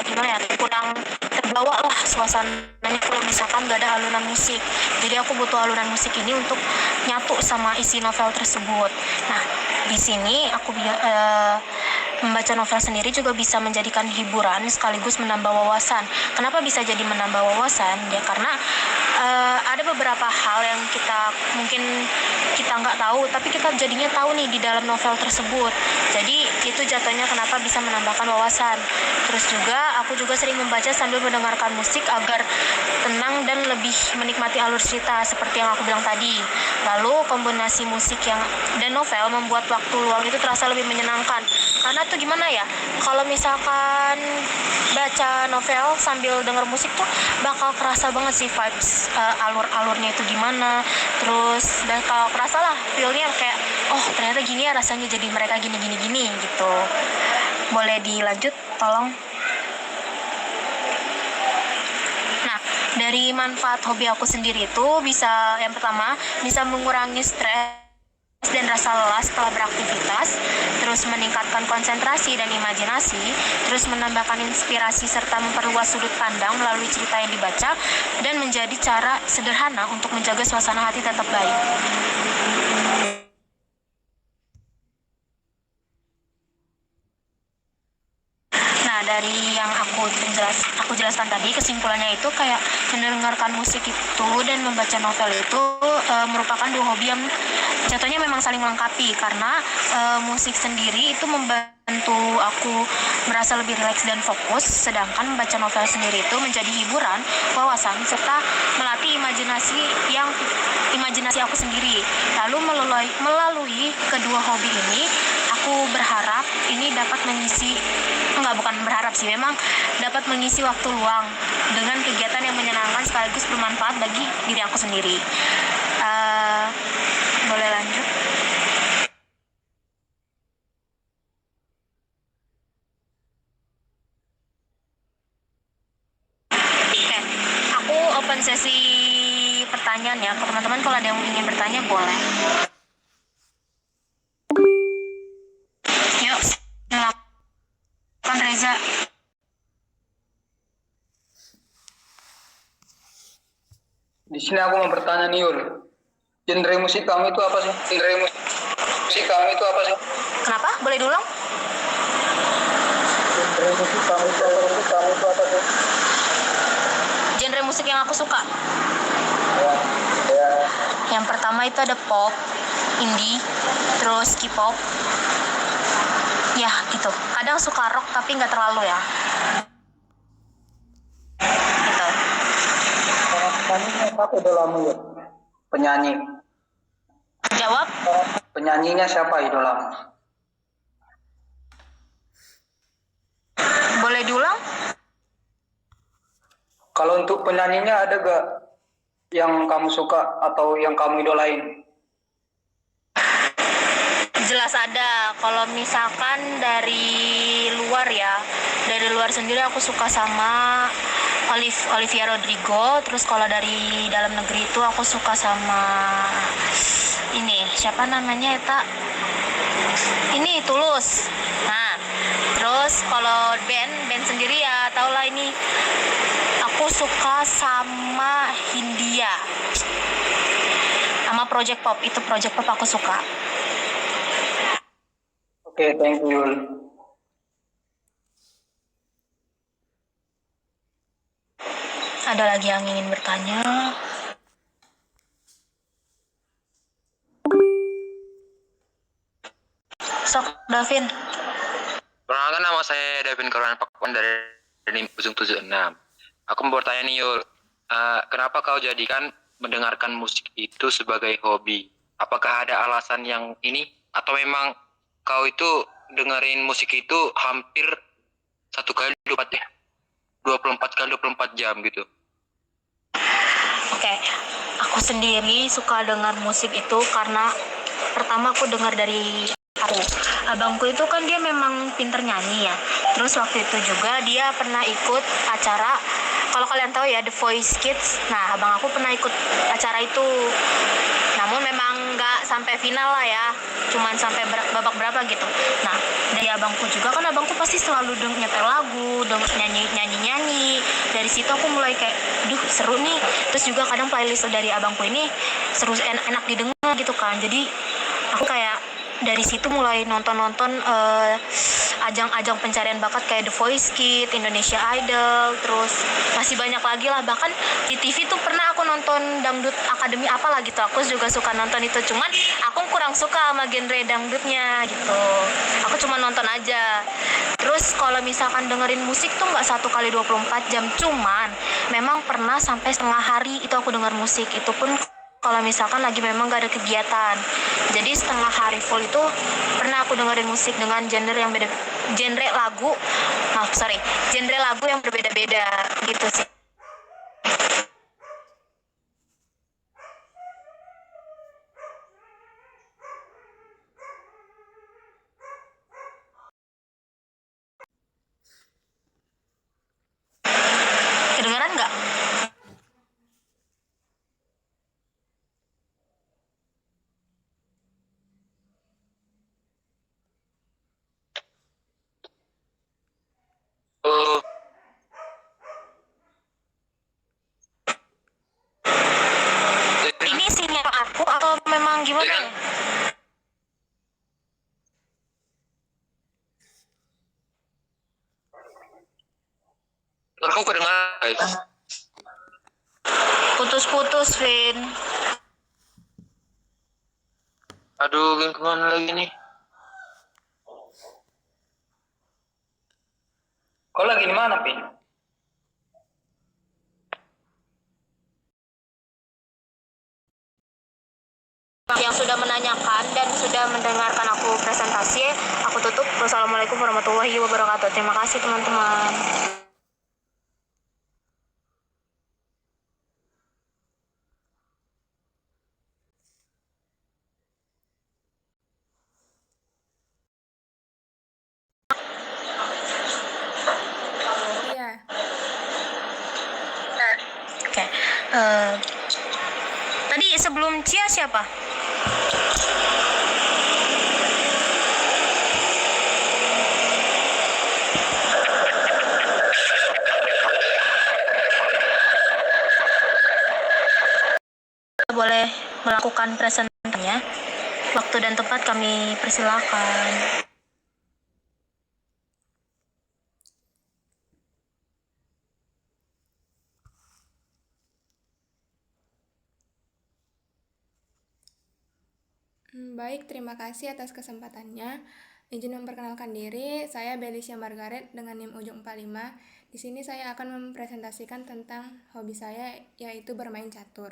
kurang terbawa lah suasananya kalau misalkan gak ada alunan musik. Jadi aku butuh alunan musik ini untuk nyatu sama isi novel tersebut. Nah, di sini aku membaca novel sendiri juga bisa menjadikan hiburan sekaligus menambah wawasan. Kenapa bisa jadi menambah wawasan? Ya karena ada beberapa hal yang mungkin kita nggak tahu, tapi kita jadinya tahu nih di dalam novel tersebut. Jadi itu jatuhnya kenapa bisa menambahkan wawasan. Terus juga aku juga sering membaca sambil mendengarkan musik agar tenang dan lebih menikmati alur cerita seperti yang aku bilang tadi. Lalu kombinasi musik dan novel membuat waktu luang itu terasa lebih menyenangkan. Karena tuh gimana ya, kalau misalkan baca novel sambil denger musik tuh bakal kerasa banget sih vibes alur-alurnya itu gimana. Terus dan kalau kerasa lah feel-nya kayak oh ternyata gini ya rasanya jadi mereka gini gitu. Boleh dilanjut tolong. Nah, dari manfaat hobi aku sendiri itu bisa, yang pertama, bisa mengurangi stres dan rasa lelah setelah beraktivitas, terus meningkatkan konsentrasi dan imajinasi, terus menambahkan inspirasi serta memperluas sudut pandang melalui cerita yang dibaca, dan menjadi cara sederhana untuk menjaga suasana hati tetap baik. Nah, dari yang aku jelaskan tadi, kesimpulannya itu kayak mendengarkan musik itu dan membaca novel itu merupakan dua hobi yang jatuhnya memang saling melengkapi, karena musik sendiri itu membantu aku merasa lebih rileks dan fokus, sedangkan membaca novel sendiri itu menjadi hiburan, wawasan, serta melatih imajinasi aku sendiri. Lalu melalui kedua hobi ini, aku berharap ini dapat memang dapat mengisi waktu luang dengan kegiatan yang menyenangkan sekaligus bermanfaat bagi diri aku sendiri. Boleh lanjut? Oke, aku open sesi pertanyaan ya ke teman-teman. Kalau ada yang ingin bertanya boleh. Yuk, silakan Reza. Di sini aku mau bertanya nih Yul, genre musik kamu itu apa sih? Kenapa? Boleh diulang? Genre musik kamu itu apa sih? Genre musik yang aku suka. Ya. Yang pertama itu ada pop, indie, terus K-pop. Ya gitu. Kadang suka rock tapi nggak terlalu ya. Gitu. Penyanyinya siapa idolamu ya? Penyanyi. Jawab. Penyanyinya siapa idolamu? Boleh diulang? Kalau untuk penyanyinya ada gak yang kamu suka atau yang kamu idolain? Jelas ada. Kalau misalkan dari luar ya, dari luar sendiri aku suka sama Olivia Rodrigo. Terus kalau dari dalam negeri itu aku suka sama ini, siapa namanya Eta? Ini Tulus. Nah, terus kalau band sendiri ya tau lah ini, aku suka sama Hindia, sama Project Pop. Itu Project Pop aku suka. Oke, thank you. Ada lagi yang ingin bertanya? Sok, Davin. Perkenalkan, nama saya Davin Karuan Pakwan dari Ujung 76. Aku mau bertanya nih Yul, kenapa kau jadikan mendengarkan musik itu sebagai hobi? Apakah ada alasan yang ini? Atau memang kau itu dengerin musik itu hampir 1 kali 24 kali 24 jam gitu? Oke, aku sendiri suka dengar musik itu karena pertama aku dengar dari abangku itu kan dia memang pinter nyanyi ya. Terus waktu itu juga dia pernah ikut acara, kalau kalian tahu ya, The Voice Kids. Nah, abang aku pernah ikut acara itu. Namun memang nggak sampai final lah ya, cuman sampai babak berapa gitu. Nah, dari abangku juga kan, abangku pasti selalu nyetel lagu, nyanyi. Dari situ aku mulai kayak, duh seru nih. Terus juga kadang playlist dari abangku ini seru, enak didengar gitu kan. Jadi aku kayak dari situ mulai nonton ajang-ajang pencarian bakat kayak The Voice Kids, Indonesia Idol, terus masih banyak lagi lah. Bahkan di TV tuh pernah aku nonton Dangdut Akademi apalah gitu. Aku juga suka nonton itu, cuman aku kurang suka sama genre dangdutnya gitu. Aku cuma nonton aja. Terus kalau misalkan dengerin musik tuh nggak 1 kali 24 jam, cuman memang pernah sampai setengah hari itu aku denger musik. Itu pun kalau misalkan lagi memang gak ada kegiatan. Jadi setengah hari full itu pernah aku dengerin musik dengan genre yang beda, genre lagu yang berbeda-beda gitu sih. Kedengeran nggak? Oh, Ini sinyal aku atau memang gimana? aku kedengaran guys. Putus-putus, Vin. Aduh, Vin kemana lagi nih? Kau lagi di mana, Pin? Yang sudah menanyakan dan sudah mendengarkan aku presentasi, aku tutup. Wassalamualaikum warahmatullahi wabarakatuh. Terima kasih teman-teman. Iya. Oke. Tadi sebelum Cia siapa? Boleh melakukan presentasinya. Waktu dan tempat kami persilakan. Baik, terima kasih atas kesempatannya. Izin memperkenalkan diri, saya Belisha Margaret dengan NIM ujung 45. Di sini saya akan mempresentasikan tentang hobi saya, yaitu bermain catur.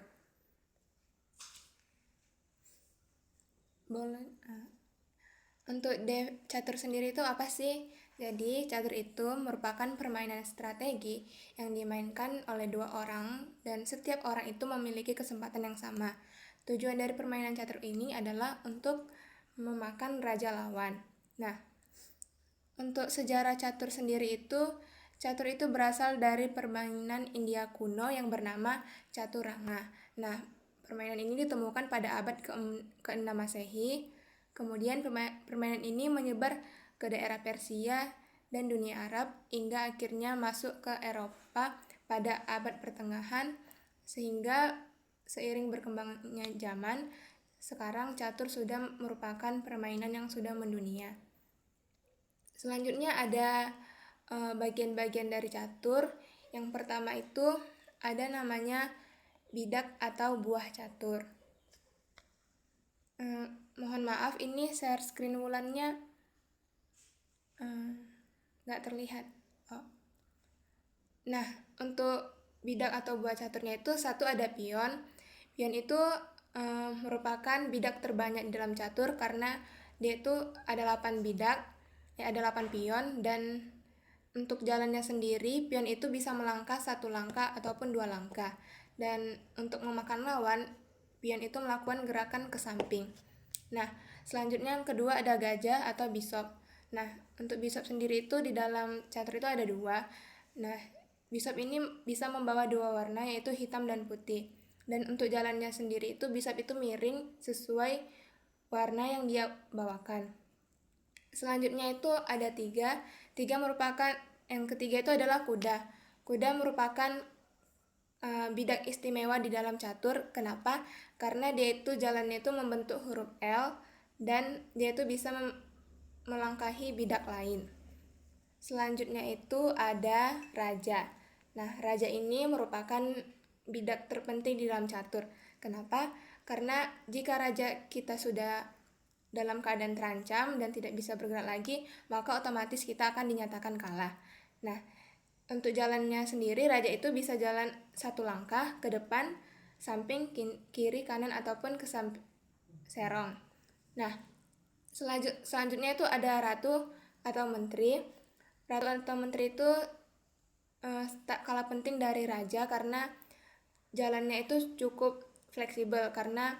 Untuk catur sendiri itu apa sih? Jadi, catur itu merupakan permainan strategi yang dimainkan oleh 2 orang dan setiap orang itu memiliki kesempatan yang sama. Tujuan dari permainan catur ini adalah untuk memakan raja lawan. Nah, untuk sejarah catur sendiri itu, catur itu berasal dari permainan India kuno yang bernama Caturanga. Nah, permainan ini ditemukan pada abad ke-6 Masehi. Kemudian permainan ini menyebar ke daerah Persia dan dunia Arab hingga akhirnya masuk ke Eropa pada abad pertengahan, sehingga seiring berkembangnya zaman, sekarang catur sudah merupakan permainan yang sudah mendunia. Selanjutnya ada bagian-bagian dari catur. Yang pertama itu ada namanya bidak atau buah catur. Mohon maaf, ini share screen Wulannya nggak terlihat. Nah, untuk bidak atau buah caturnya itu satu ada pion. Pion itu merupakan bidak terbanyak di dalam catur karena dia itu ada 8 bidak, ada 8 pion, dan untuk jalannya sendiri pion itu bisa melangkah 1 langkah ataupun 2 langkah. Dan untuk memakan lawan, pion itu melakukan gerakan ke samping. Nah, selanjutnya yang kedua ada gajah atau bishop. Nah, untuk bishop sendiri itu di dalam catur itu ada 2. Nah, bishop ini bisa membawa 2 warna, yaitu hitam dan putih. Dan untuk jalannya sendiri itu bishop itu miring sesuai warna yang dia bawakan. Selanjutnya itu ada 3. 3 merupakan, yang ketiga itu adalah kuda. Kuda merupakan bidak istimewa di dalam catur. Kenapa? Karena dia itu jalannya itu membentuk huruf L dan dia itu bisa melangkahi bidak lain. Selanjutnya itu ada raja. Nah, raja ini merupakan bidak terpenting di dalam catur. Kenapa? Karena jika raja kita sudah dalam keadaan terancam dan tidak bisa bergerak lagi, maka otomatis kita akan dinyatakan kalah. Nah, untuk jalannya sendiri, raja itu bisa jalan satu langkah ke depan, samping, kiri, kanan, ataupun ke serong. Nah, selanjutnya itu ada ratu atau menteri. Ratu atau menteri itu tak kalah penting dari raja karena jalannya itu cukup fleksibel, karena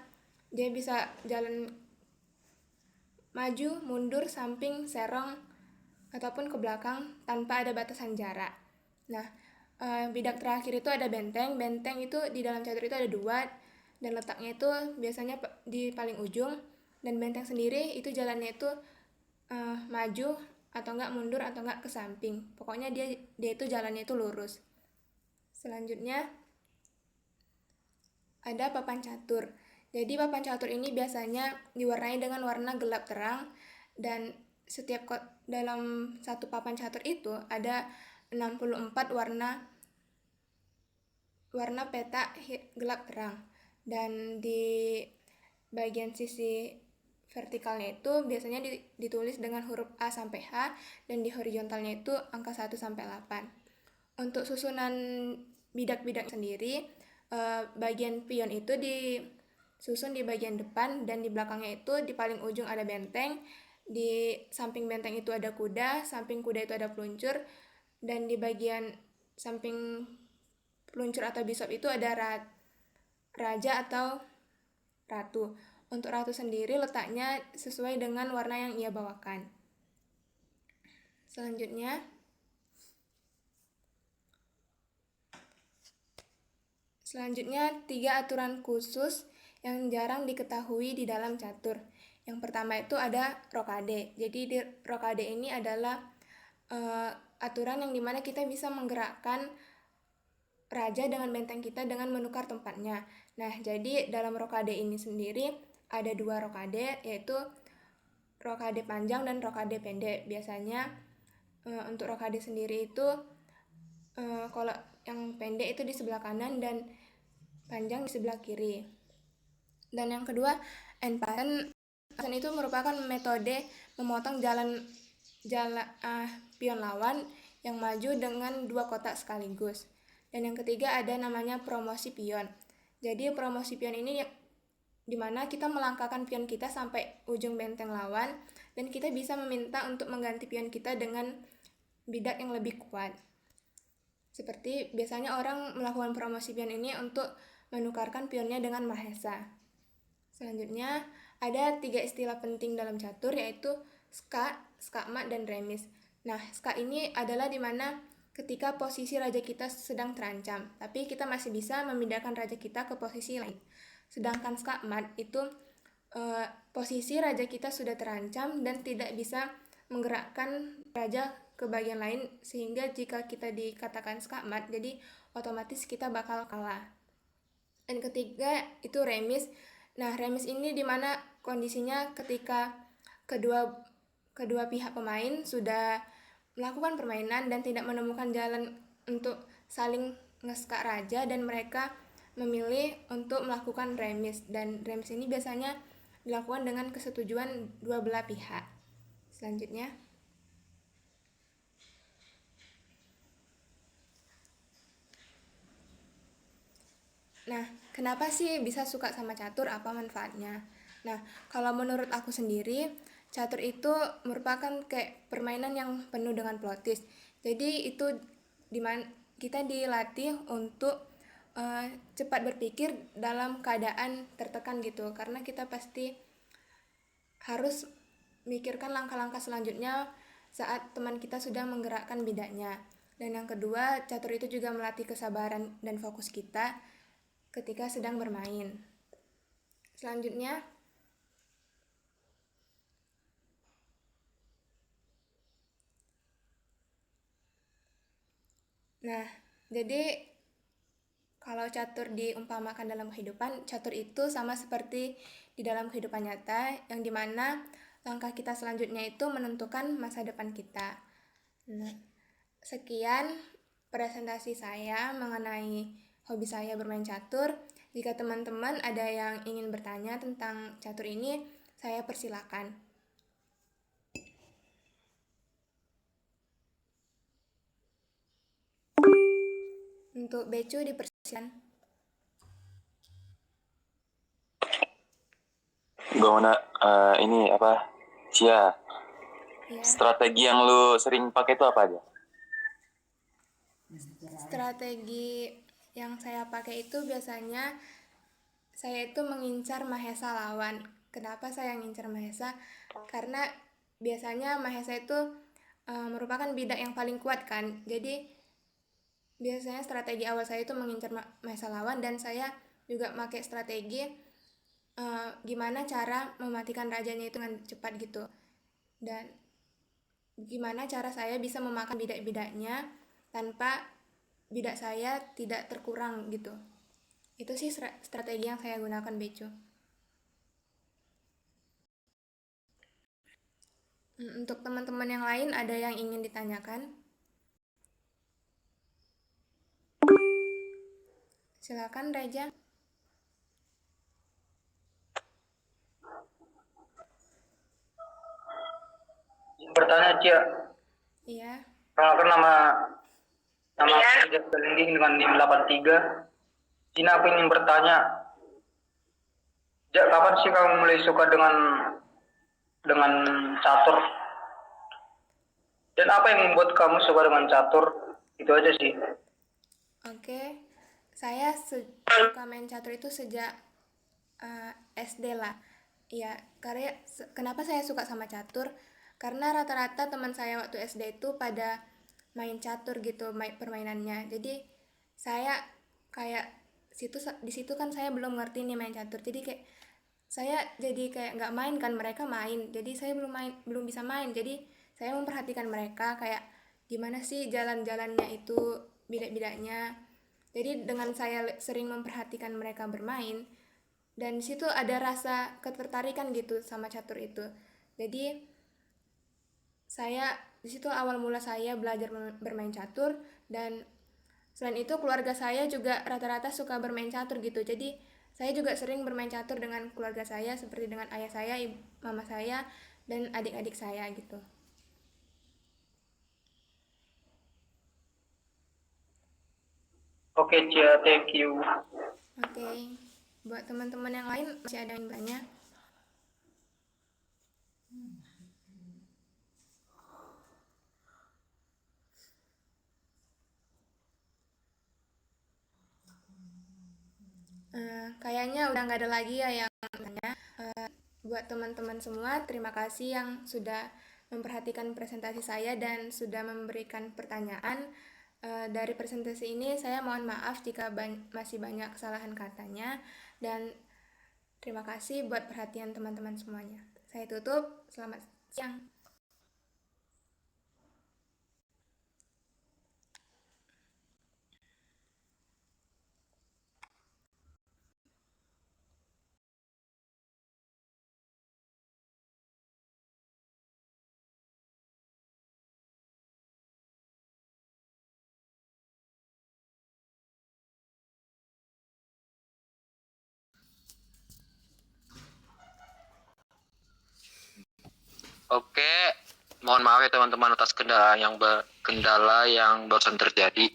dia bisa jalan maju, mundur, samping, serong, ataupun ke belakang tanpa ada batasan jarak. Nah, bidak terakhir itu ada benteng. Benteng itu di dalam catur itu ada 2 dan letaknya itu biasanya di paling ujung. Dan benteng sendiri itu jalannya itu maju atau enggak, mundur atau enggak ke samping. Pokoknya dia itu jalannya itu lurus. Selanjutnya ada papan catur. Jadi papan catur ini biasanya diwarnai dengan warna gelap terang, dan setiap dalam satu papan catur itu ada 64 warna peta gelap terang. Dan di bagian sisi vertikalnya itu biasanya ditulis dengan huruf A sampai H, dan di horizontalnya itu angka 1 sampai 8. Untuk susunan bidak-bidak sendiri, bagian pion itu disusun di bagian depan, dan di belakangnya itu di paling ujung ada benteng, di samping benteng itu ada kuda, samping kuda itu ada peluncur, dan di bagian samping peluncur atau bishop itu ada raja atau ratu. Untuk ratu sendiri letaknya sesuai dengan warna yang ia bawakan. Selanjutnya Selanjutnya, 3 aturan khusus yang jarang diketahui di dalam catur. Yang pertama itu ada rokade. Jadi di rokade ini adalah aturan yang dimana kita bisa menggerakkan raja dengan benteng kita dengan menukar tempatnya. Nah, jadi dalam rokade ini sendiri ada 2 rokade, yaitu rokade panjang dan rokade pendek. Biasanya untuk rokade sendiri itu kalau yang pendek itu di sebelah kanan dan panjang di sebelah kiri. Dan yang kedua, end pattern. Pattern itu merupakan metode memotong pion lawan yang maju dengan 2 kotak sekaligus. Dan yang ketiga ada namanya promosi pion. Jadi promosi pion ini dimana kita melangkahkan pion kita sampai ujung benteng lawan, dan kita bisa meminta untuk mengganti pion kita dengan bidak yang lebih kuat. Seperti biasanya orang melakukan promosi pion ini untuk menukarkan pionnya dengan mahesa. Selanjutnya ada 3 istilah penting dalam catur, yaitu ska, skakmat, dan remis. Nah, ska ini adalah dimana ketika posisi raja kita sedang terancam, tapi kita masih bisa memindahkan raja kita ke posisi lain. Sedangkan skakmat itu posisi raja kita sudah terancam dan tidak bisa menggerakkan raja ke bagian lain, sehingga jika kita dikatakan skakmat, jadi otomatis kita bakal kalah. Dan ketiga itu remis. Nah, remis ini dimana kondisinya ketika kedua pihak pemain sudah melakukan permainan dan tidak menemukan jalan untuk saling ngeskak raja, dan mereka memilih untuk melakukan remis. Dan remis ini biasanya dilakukan dengan kesetujuan 2 belah pihak. Selanjutnya Nah, kenapa sih bisa suka sama catur? Apa manfaatnya? Nah, kalau menurut aku sendiri, catur itu merupakan kayak permainan yang penuh dengan plot twist. Jadi itu dimana kita dilatih untuk cepat berpikir dalam keadaan tertekan gitu, karena kita pasti harus mikirkan langkah-langkah selanjutnya saat teman kita sudah menggerakkan bidaknya. Dan yang kedua, catur itu juga melatih kesabaran dan fokus kita ketika sedang bermain. Selanjutnya jadi kalau catur diumpamakan dalam kehidupan, catur itu sama seperti di dalam kehidupan nyata, yang dimana langkah kita selanjutnya itu menentukan masa depan kita. Nah, sekian presentasi saya mengenai hobi saya bermain catur. Jika teman-teman ada yang ingin bertanya tentang catur ini, saya persilakan. Untuk Becu dipersilakan. Gimana ini apa? Cia, Ya, strategi yang lu sering pakai itu apa aja? strategi yang saya pakai itu biasanya saya itu mengincar Mahesa lawan. Kenapa saya mengincar Mahesa? Karena biasanya Mahesa itu merupakan bidak yang paling kuat kan. Jadi biasanya strategi awal saya itu mengincar Mahesa lawan, dan saya juga pakai strategi gimana cara mematikan rajanya itu dengan cepat gitu. Dan gimana cara saya bisa memakan bidak-bidaknya tanpa bidak saya tidak terkurang gitu. Itu sih strategi yang saya gunakan, Beco. Untuk teman-teman yang lain ada yang ingin ditanyakan? Silakan, Reja. Bertanya Cia, Iya. perkenalkan nama Rizal Selinding dengan NIM 83. Sini aku ingin bertanya, sejak kapan sih kamu mulai suka dengan catur? Dan apa yang membuat kamu suka dengan catur? Itu aja sih. Oke. Saya suka main catur itu sejak SD lah. Ya, karena kenapa saya suka sama catur? Karena rata-rata teman saya waktu SD itu pada main catur gitu, permainannya. Jadi saya kayak di situ kan saya belum ngerti nih main catur. Jadi kayak saya jadi kayak nggak main kan, mereka main. Jadi saya belum bisa main. Jadi saya memperhatikan mereka kayak gimana sih jalan-jalannya itu, bidak-bidaknya. Jadi dengan saya sering memperhatikan mereka bermain, dan di situ ada rasa ketertarikan gitu sama catur itu. Jadi di situ awal mula saya belajar bermain catur. Dan selain itu keluarga saya juga rata-rata suka bermain catur gitu. Jadi saya juga sering bermain catur dengan keluarga saya, seperti dengan ayah saya, mama saya, dan adik-adik saya gitu. Oke Cia, thank you. Oke. Buat teman-teman yang lain masih ada yang bertanya? Kayaknya udah nggak ada lagi ya yang bertanya. Buat teman-teman semua, terima kasih yang sudah memperhatikan presentasi saya dan sudah memberikan pertanyaan. Dari presentasi ini saya mohon maaf jika masih banyak kesalahan katanya, dan terima kasih buat perhatian teman-teman semuanya. Saya tutup, selamat siang. Oke, mohon maaf ya teman-teman atas kendala yang barusan terjadi.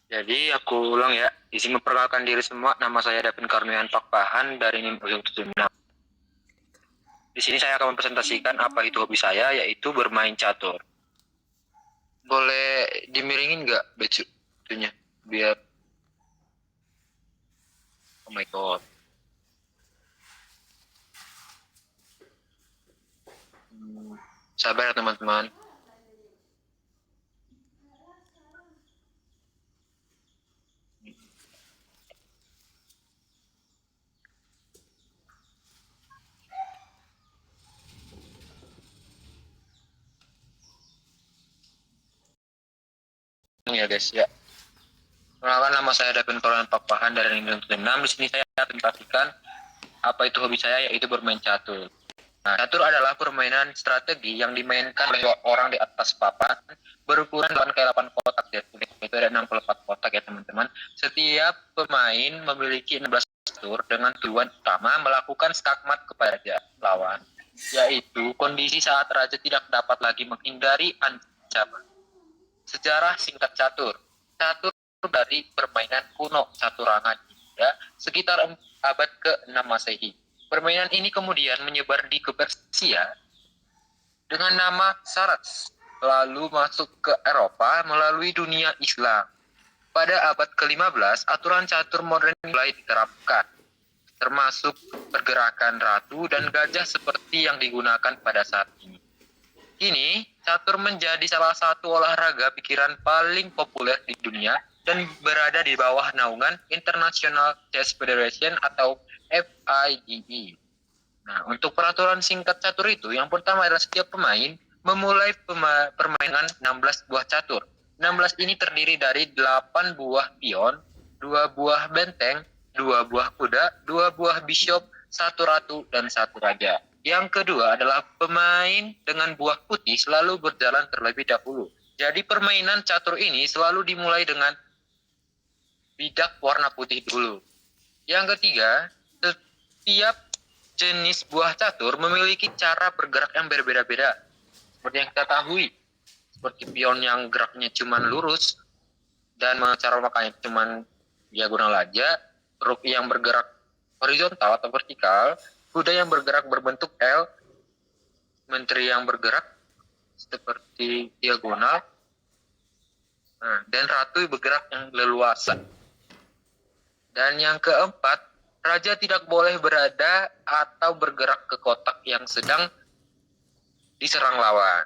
Jadi aku ulang ya, izin memperkenalkan diri semua. Nama saya Davin Karmian Pakpahan dari NIM 76. Di sini saya akan mempresentasikan apa itu hobi saya, yaitu bermain catur. Boleh dimiringin nggak baju itunya biar? Oh my god. Sabar ya teman-teman. Ya guys ya. Perkenalkan, nama saya Davin Karmian Pakpahan dari NIM 76. Di sini saya akan mempresentasikan apa itu hobi saya, yaitu bermain catur. Nah, catur adalah permainan strategi yang dimainkan oleh orang di atas papan berukuran 8 kali 8 kotak. Itu ada 64 kotak ya teman-teman. Setiap pemain memiliki 16 catur dengan tujuan utama melakukan skakmat kepada lawan, yaitu kondisi saat raja tidak dapat lagi menghindari ancaman. Sejarah singkat catur. Catur dari permainan kuno caturangan hingga sekitar abad ke-6 Masehi. Permainan ini kemudian menyebar di ke Persia dengan nama Sarats, lalu masuk ke Eropa melalui dunia Islam. Pada abad ke-15, aturan catur modern mulai diterapkan, termasuk pergerakan ratu dan gajah seperti yang digunakan pada saat ini. Kini, catur menjadi salah satu olahraga pikiran paling populer di dunia dan berada di bawah naungan International Chess Federation atau FIDE. Nah, untuk peraturan singkat catur itu, yang pertama adalah setiap pemain memulai permainan 16 buah catur. 16 ini terdiri dari 8 buah pion, 2 buah benteng, 2 buah kuda, 2 buah bishop, 1 ratu, dan 1 raja. Yang kedua adalah pemain dengan buah putih selalu berjalan terlebih dahulu. Jadi permainan catur ini selalu dimulai dengan bidak warna putih dulu. Yang ketiga, setiap jenis buah catur memiliki cara bergerak yang berbeda-beda. Seperti yang kita ketahui, seperti pion yang geraknya cuma lurus dan cara makanya cuma diagonal aja, ruk yang bergerak horizontal atau vertikal, kuda yang bergerak berbentuk L, menteri yang bergerak seperti diagonal, dan ratu bergerak yang leluasa. Dan yang keempat, raja tidak boleh berada atau bergerak ke kotak yang sedang diserang lawan.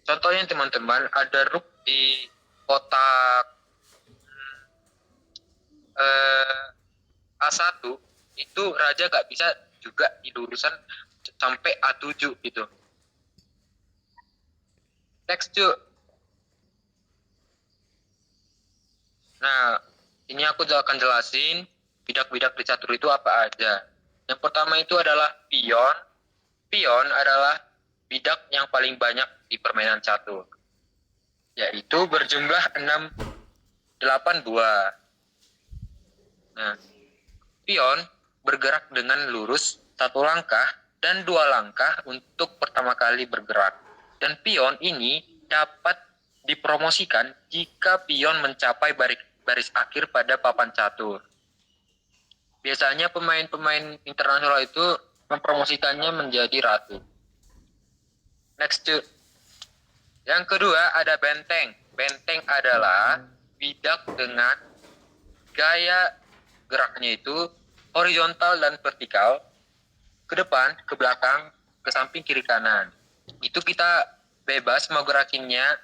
Contohnya teman-teman, ada ruk di kotak A1, itu raja gak bisa juga di lurusan sampai A7 gitu. Next cuy. Nah, ini aku akan jelasin bidak-bidak di catur itu apa aja. Yang pertama itu adalah pion. Pion adalah bidak yang paling banyak di permainan catur, yaitu berjumlah 8 buah. Nah, pion bergerak dengan lurus 1 langkah dan 2 langkah untuk pertama kali bergerak. Dan pion ini dapat dipromosikan jika pion mencapai baris akhir pada papan catur. Biasanya pemain-pemain internasional itu mempromosikannya menjadi ratu. Next cuy. Yang kedua ada benteng. Benteng adalah bidak dengan gaya geraknya itu horizontal dan vertikal, ke depan, ke belakang, ke samping, kiri, kanan. Itu kita bebas mau gerakinnya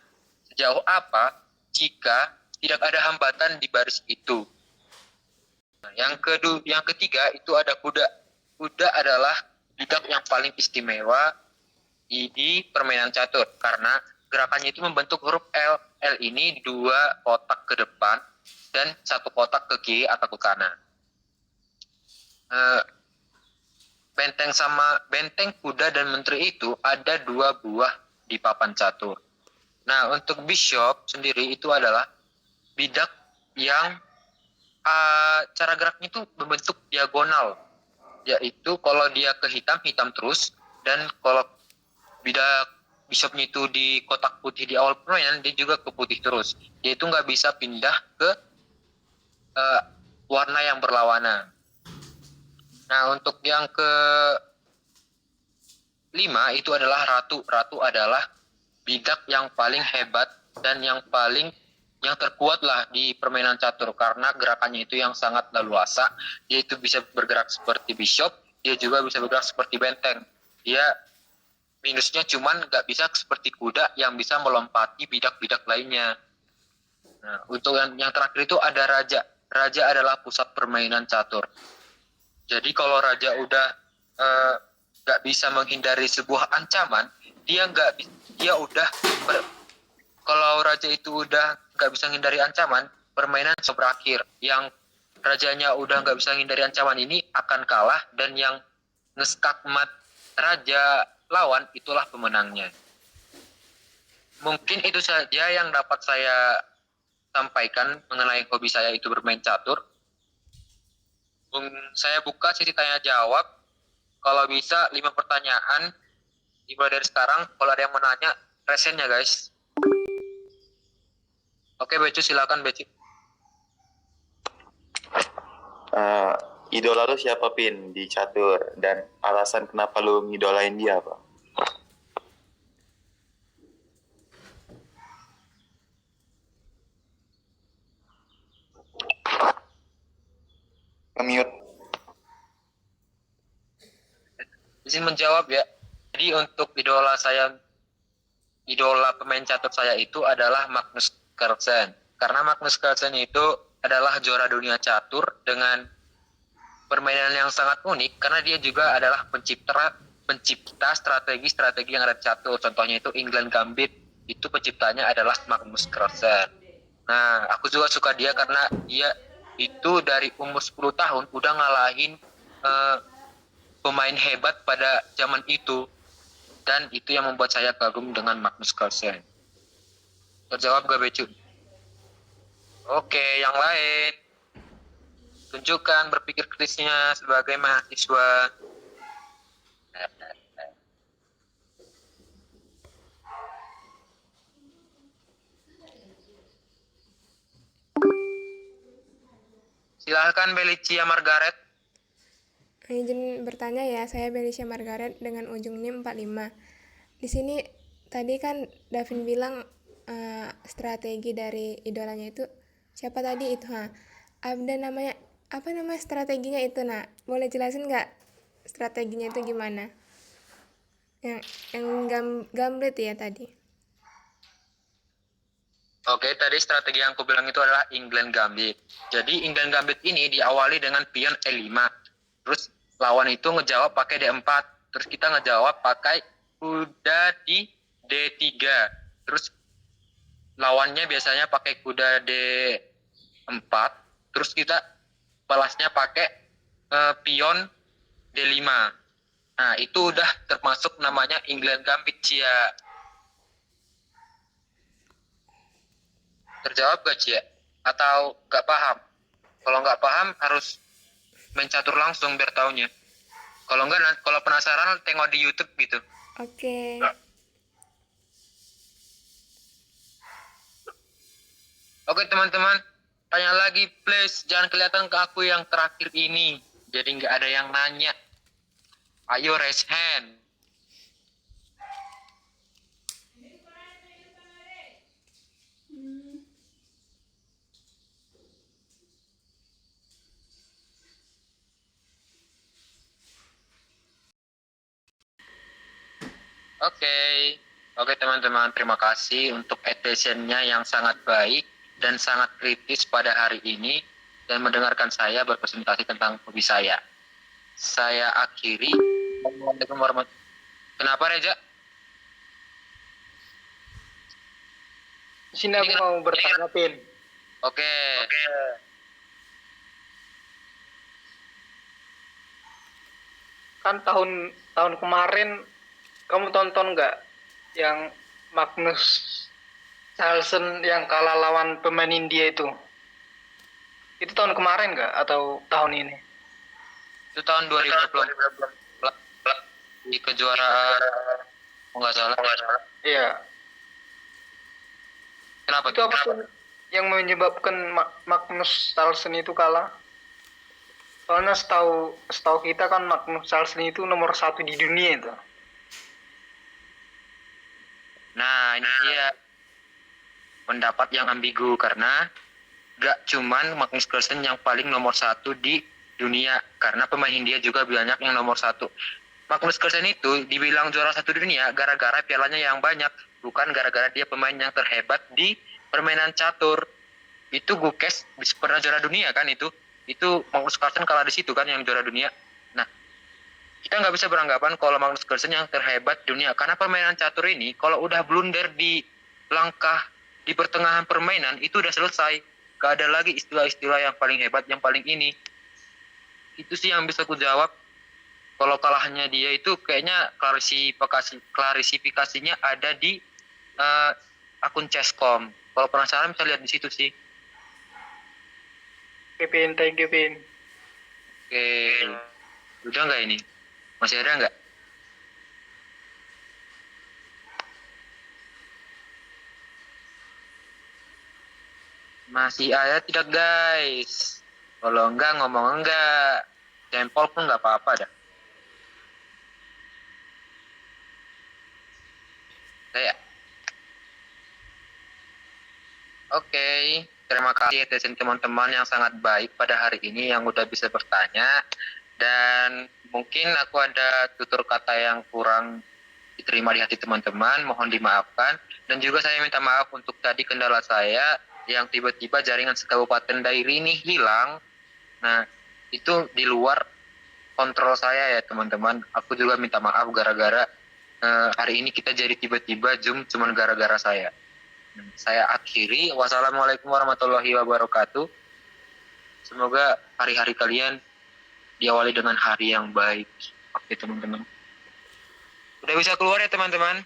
sejauh apa jika tidak ada hambatan di baris itu. Yang ketiga itu ada kuda. Kuda adalah bidak yang paling istimewa di permainan catur karena gerakannya itu membentuk huruf L. L ini 2 kotak ke depan dan 1 kotak ke kiri atau ke kanan. Benteng, kuda, dan menteri itu ada 2 buah di papan catur. Nah, untuk bishop sendiri itu adalah bidak yang cara geraknya itu berbentuk diagonal, yaitu kalau dia ke hitam terus, dan kalau bidak bishopnya itu di kotak putih di awal permainan, dia juga ke putih terus. Dia itu nggak bisa pindah ke warna yang berlawanan. Nah, untuk yang ke-5 itu adalah ratu. Ratu adalah bidak yang paling hebat dan yang terkuat lah di permainan catur karena gerakannya itu yang sangat leluasa. Dia itu bisa bergerak seperti bishop, dia juga bisa bergerak seperti benteng. Dia minusnya cuman nggak bisa seperti kuda yang bisa melompati bidak-bidak lainnya. Nah, untuk yang terakhir itu ada raja. Raja adalah pusat permainan catur. Jadi kalau raja udah nggak bisa menghindari sebuah ancaman, kalau raja itu udah nggak bisa menghindari ancaman, permainan sudah berakhir. Yang rajanya udah nggak bisa menghindari ancaman ini akan kalah, dan yang ngeskakmat raja lawan itulah pemenangnya. Mungkin itu saja yang dapat saya sampaikan mengenai hobi saya itu bermain catur. Saya buka sesi tanya jawab. Kalau bisa 5 pertanyaan dimulai dari sekarang. Kalau ada yang mau nanya, resennya guys. Oke, Becu, silakan Becu. Idola lu siapa, Pin, di catur? Dan alasan kenapa lu ngidolain dia, apa? Mute. Izin menjawab ya. Jadi untuk idola pemain catur saya itu adalah Magnus Carlsen. Karena Magnus Carlsen itu adalah juara dunia catur dengan permainan yang sangat unik, karena dia juga adalah pencipta strategi-strategi yang ada di catur. Contohnya itu England Gambit, itu penciptanya adalah Magnus Carlsen. Nah, aku juga suka dia karena dia itu dari umur 10 tahun udah ngalahin pemain hebat pada zaman itu. Dan itu yang membuat saya kagum dengan Magnus Carlsen. Terjawab gak, Becu? Oke, yang lain. Tunjukkan berpikir kritisnya sebagai mahasiswa. Silahkan Belicia Margaret. Izin bertanya ya, saya Belicia Margaret dengan ujung NIM 45. Di sini tadi kan Davin bilang strategi dari idolanya itu siapa tadi itu? Ada namanya apa nama strateginya itu? Nah, boleh jelasin nggak strateginya itu gimana? Yang Gambit ya tadi. Oke, tadi strategi yang aku bilang itu adalah England Gambit. Jadi England Gambit ini diawali dengan pion E5. Terus lawan itu ngejawab pakai D4. Terus kita ngejawab pakai kuda di D3. Terus lawannya biasanya pakai kuda D4. Terus kita balasnya pakai pion D5. Nah, itu udah termasuk namanya England Gambit, Cia. Terjawab gak, Cia? Atau gak paham? Kalau gak paham harus main catur langsung biar taunya. Kalau enggak, kalau penasaran tengok di YouTube gitu. Oke. Oke teman-teman, tanya lagi please. Jangan kelihatan ke aku yang terakhir ini. Jadi nggak ada yang nanya. Ayo raise hand. Oke teman-teman, terima kasih untuk attention-nya yang sangat baik dan sangat kritis pada hari ini dan mendengarkan saya berpresentasi tentang hobi saya. Saya akhiri. Assalamualaikum warahmatullahi wabarakatuh. Kenapa, Reja? Di sini aku mau bertanya, Pin. Oke. Kan tahun kemarin kamu tonton nggak yang Magnus Carlsen yang kalah lawan pemain India itu? Itu tahun kemarin nggak atau tahun ini? Itu tahun 2020 di kejuaraan, nggak salah. Iya. Kenapa? Itu apa sih yang menyebabkan Magnus Carlsen itu kalah? Soalnya setahu kita kan Magnus Carlsen itu nomor 1 di dunia itu. Nah, ini dia pendapat yang ambigu karena gak cuman Magnus Carlsen yang paling nomor 1 di dunia, karena pemain India juga banyak yang nomor 1. Magnus Carlsen itu dibilang juara 1 dunia gara-gara pialanya yang banyak, bukan gara-gara dia pemain yang terhebat di permainan catur. Itu Gukes pernah juara dunia kan itu Magnus Carlsen kalah di situ kan yang juara dunia. Nah, kita nggak bisa beranggapan kalau Magnus Carlsen yang terhebat dunia, karena permainan catur ini kalau udah blunder di langkah di pertengahan permainan itu udah selesai, gak ada lagi istilah-istilah yang paling hebat, yang paling ini. Itu sih yang bisa aku jawab. kalau kalahnya dia itu kayaknya klarifikasinya ada di akun Chesscom. Kalau penasaran bisa lihat di situ sih. Pin, thank you, Pin. Oke, udah nggak ini? Masih ada nggak? Masih ada tidak guys? Kalau enggak ngomong enggak. Jempol pun nggak apa-apa dah. Saya. Oke, terima kasih atas teman-teman yang sangat baik pada hari ini yang udah bisa bertanya. Dan mungkin aku ada tutur kata yang kurang diterima di hati teman-teman, mohon dimaafkan. Dan juga saya minta maaf untuk tadi kendala saya yang tiba-tiba jaringan sekabupaten Dairi ini hilang. Nah, itu di luar kontrol saya ya teman-teman. Aku juga minta maaf gara-gara hari ini kita jadi tiba-tiba Zoom cuman gara-gara saya. Saya akhiri. Wassalamualaikum warahmatullahi wabarakatuh. Semoga hari-hari kalian diawali dengan hari yang baik. Oke teman-teman. Udah bisa keluar ya teman-teman.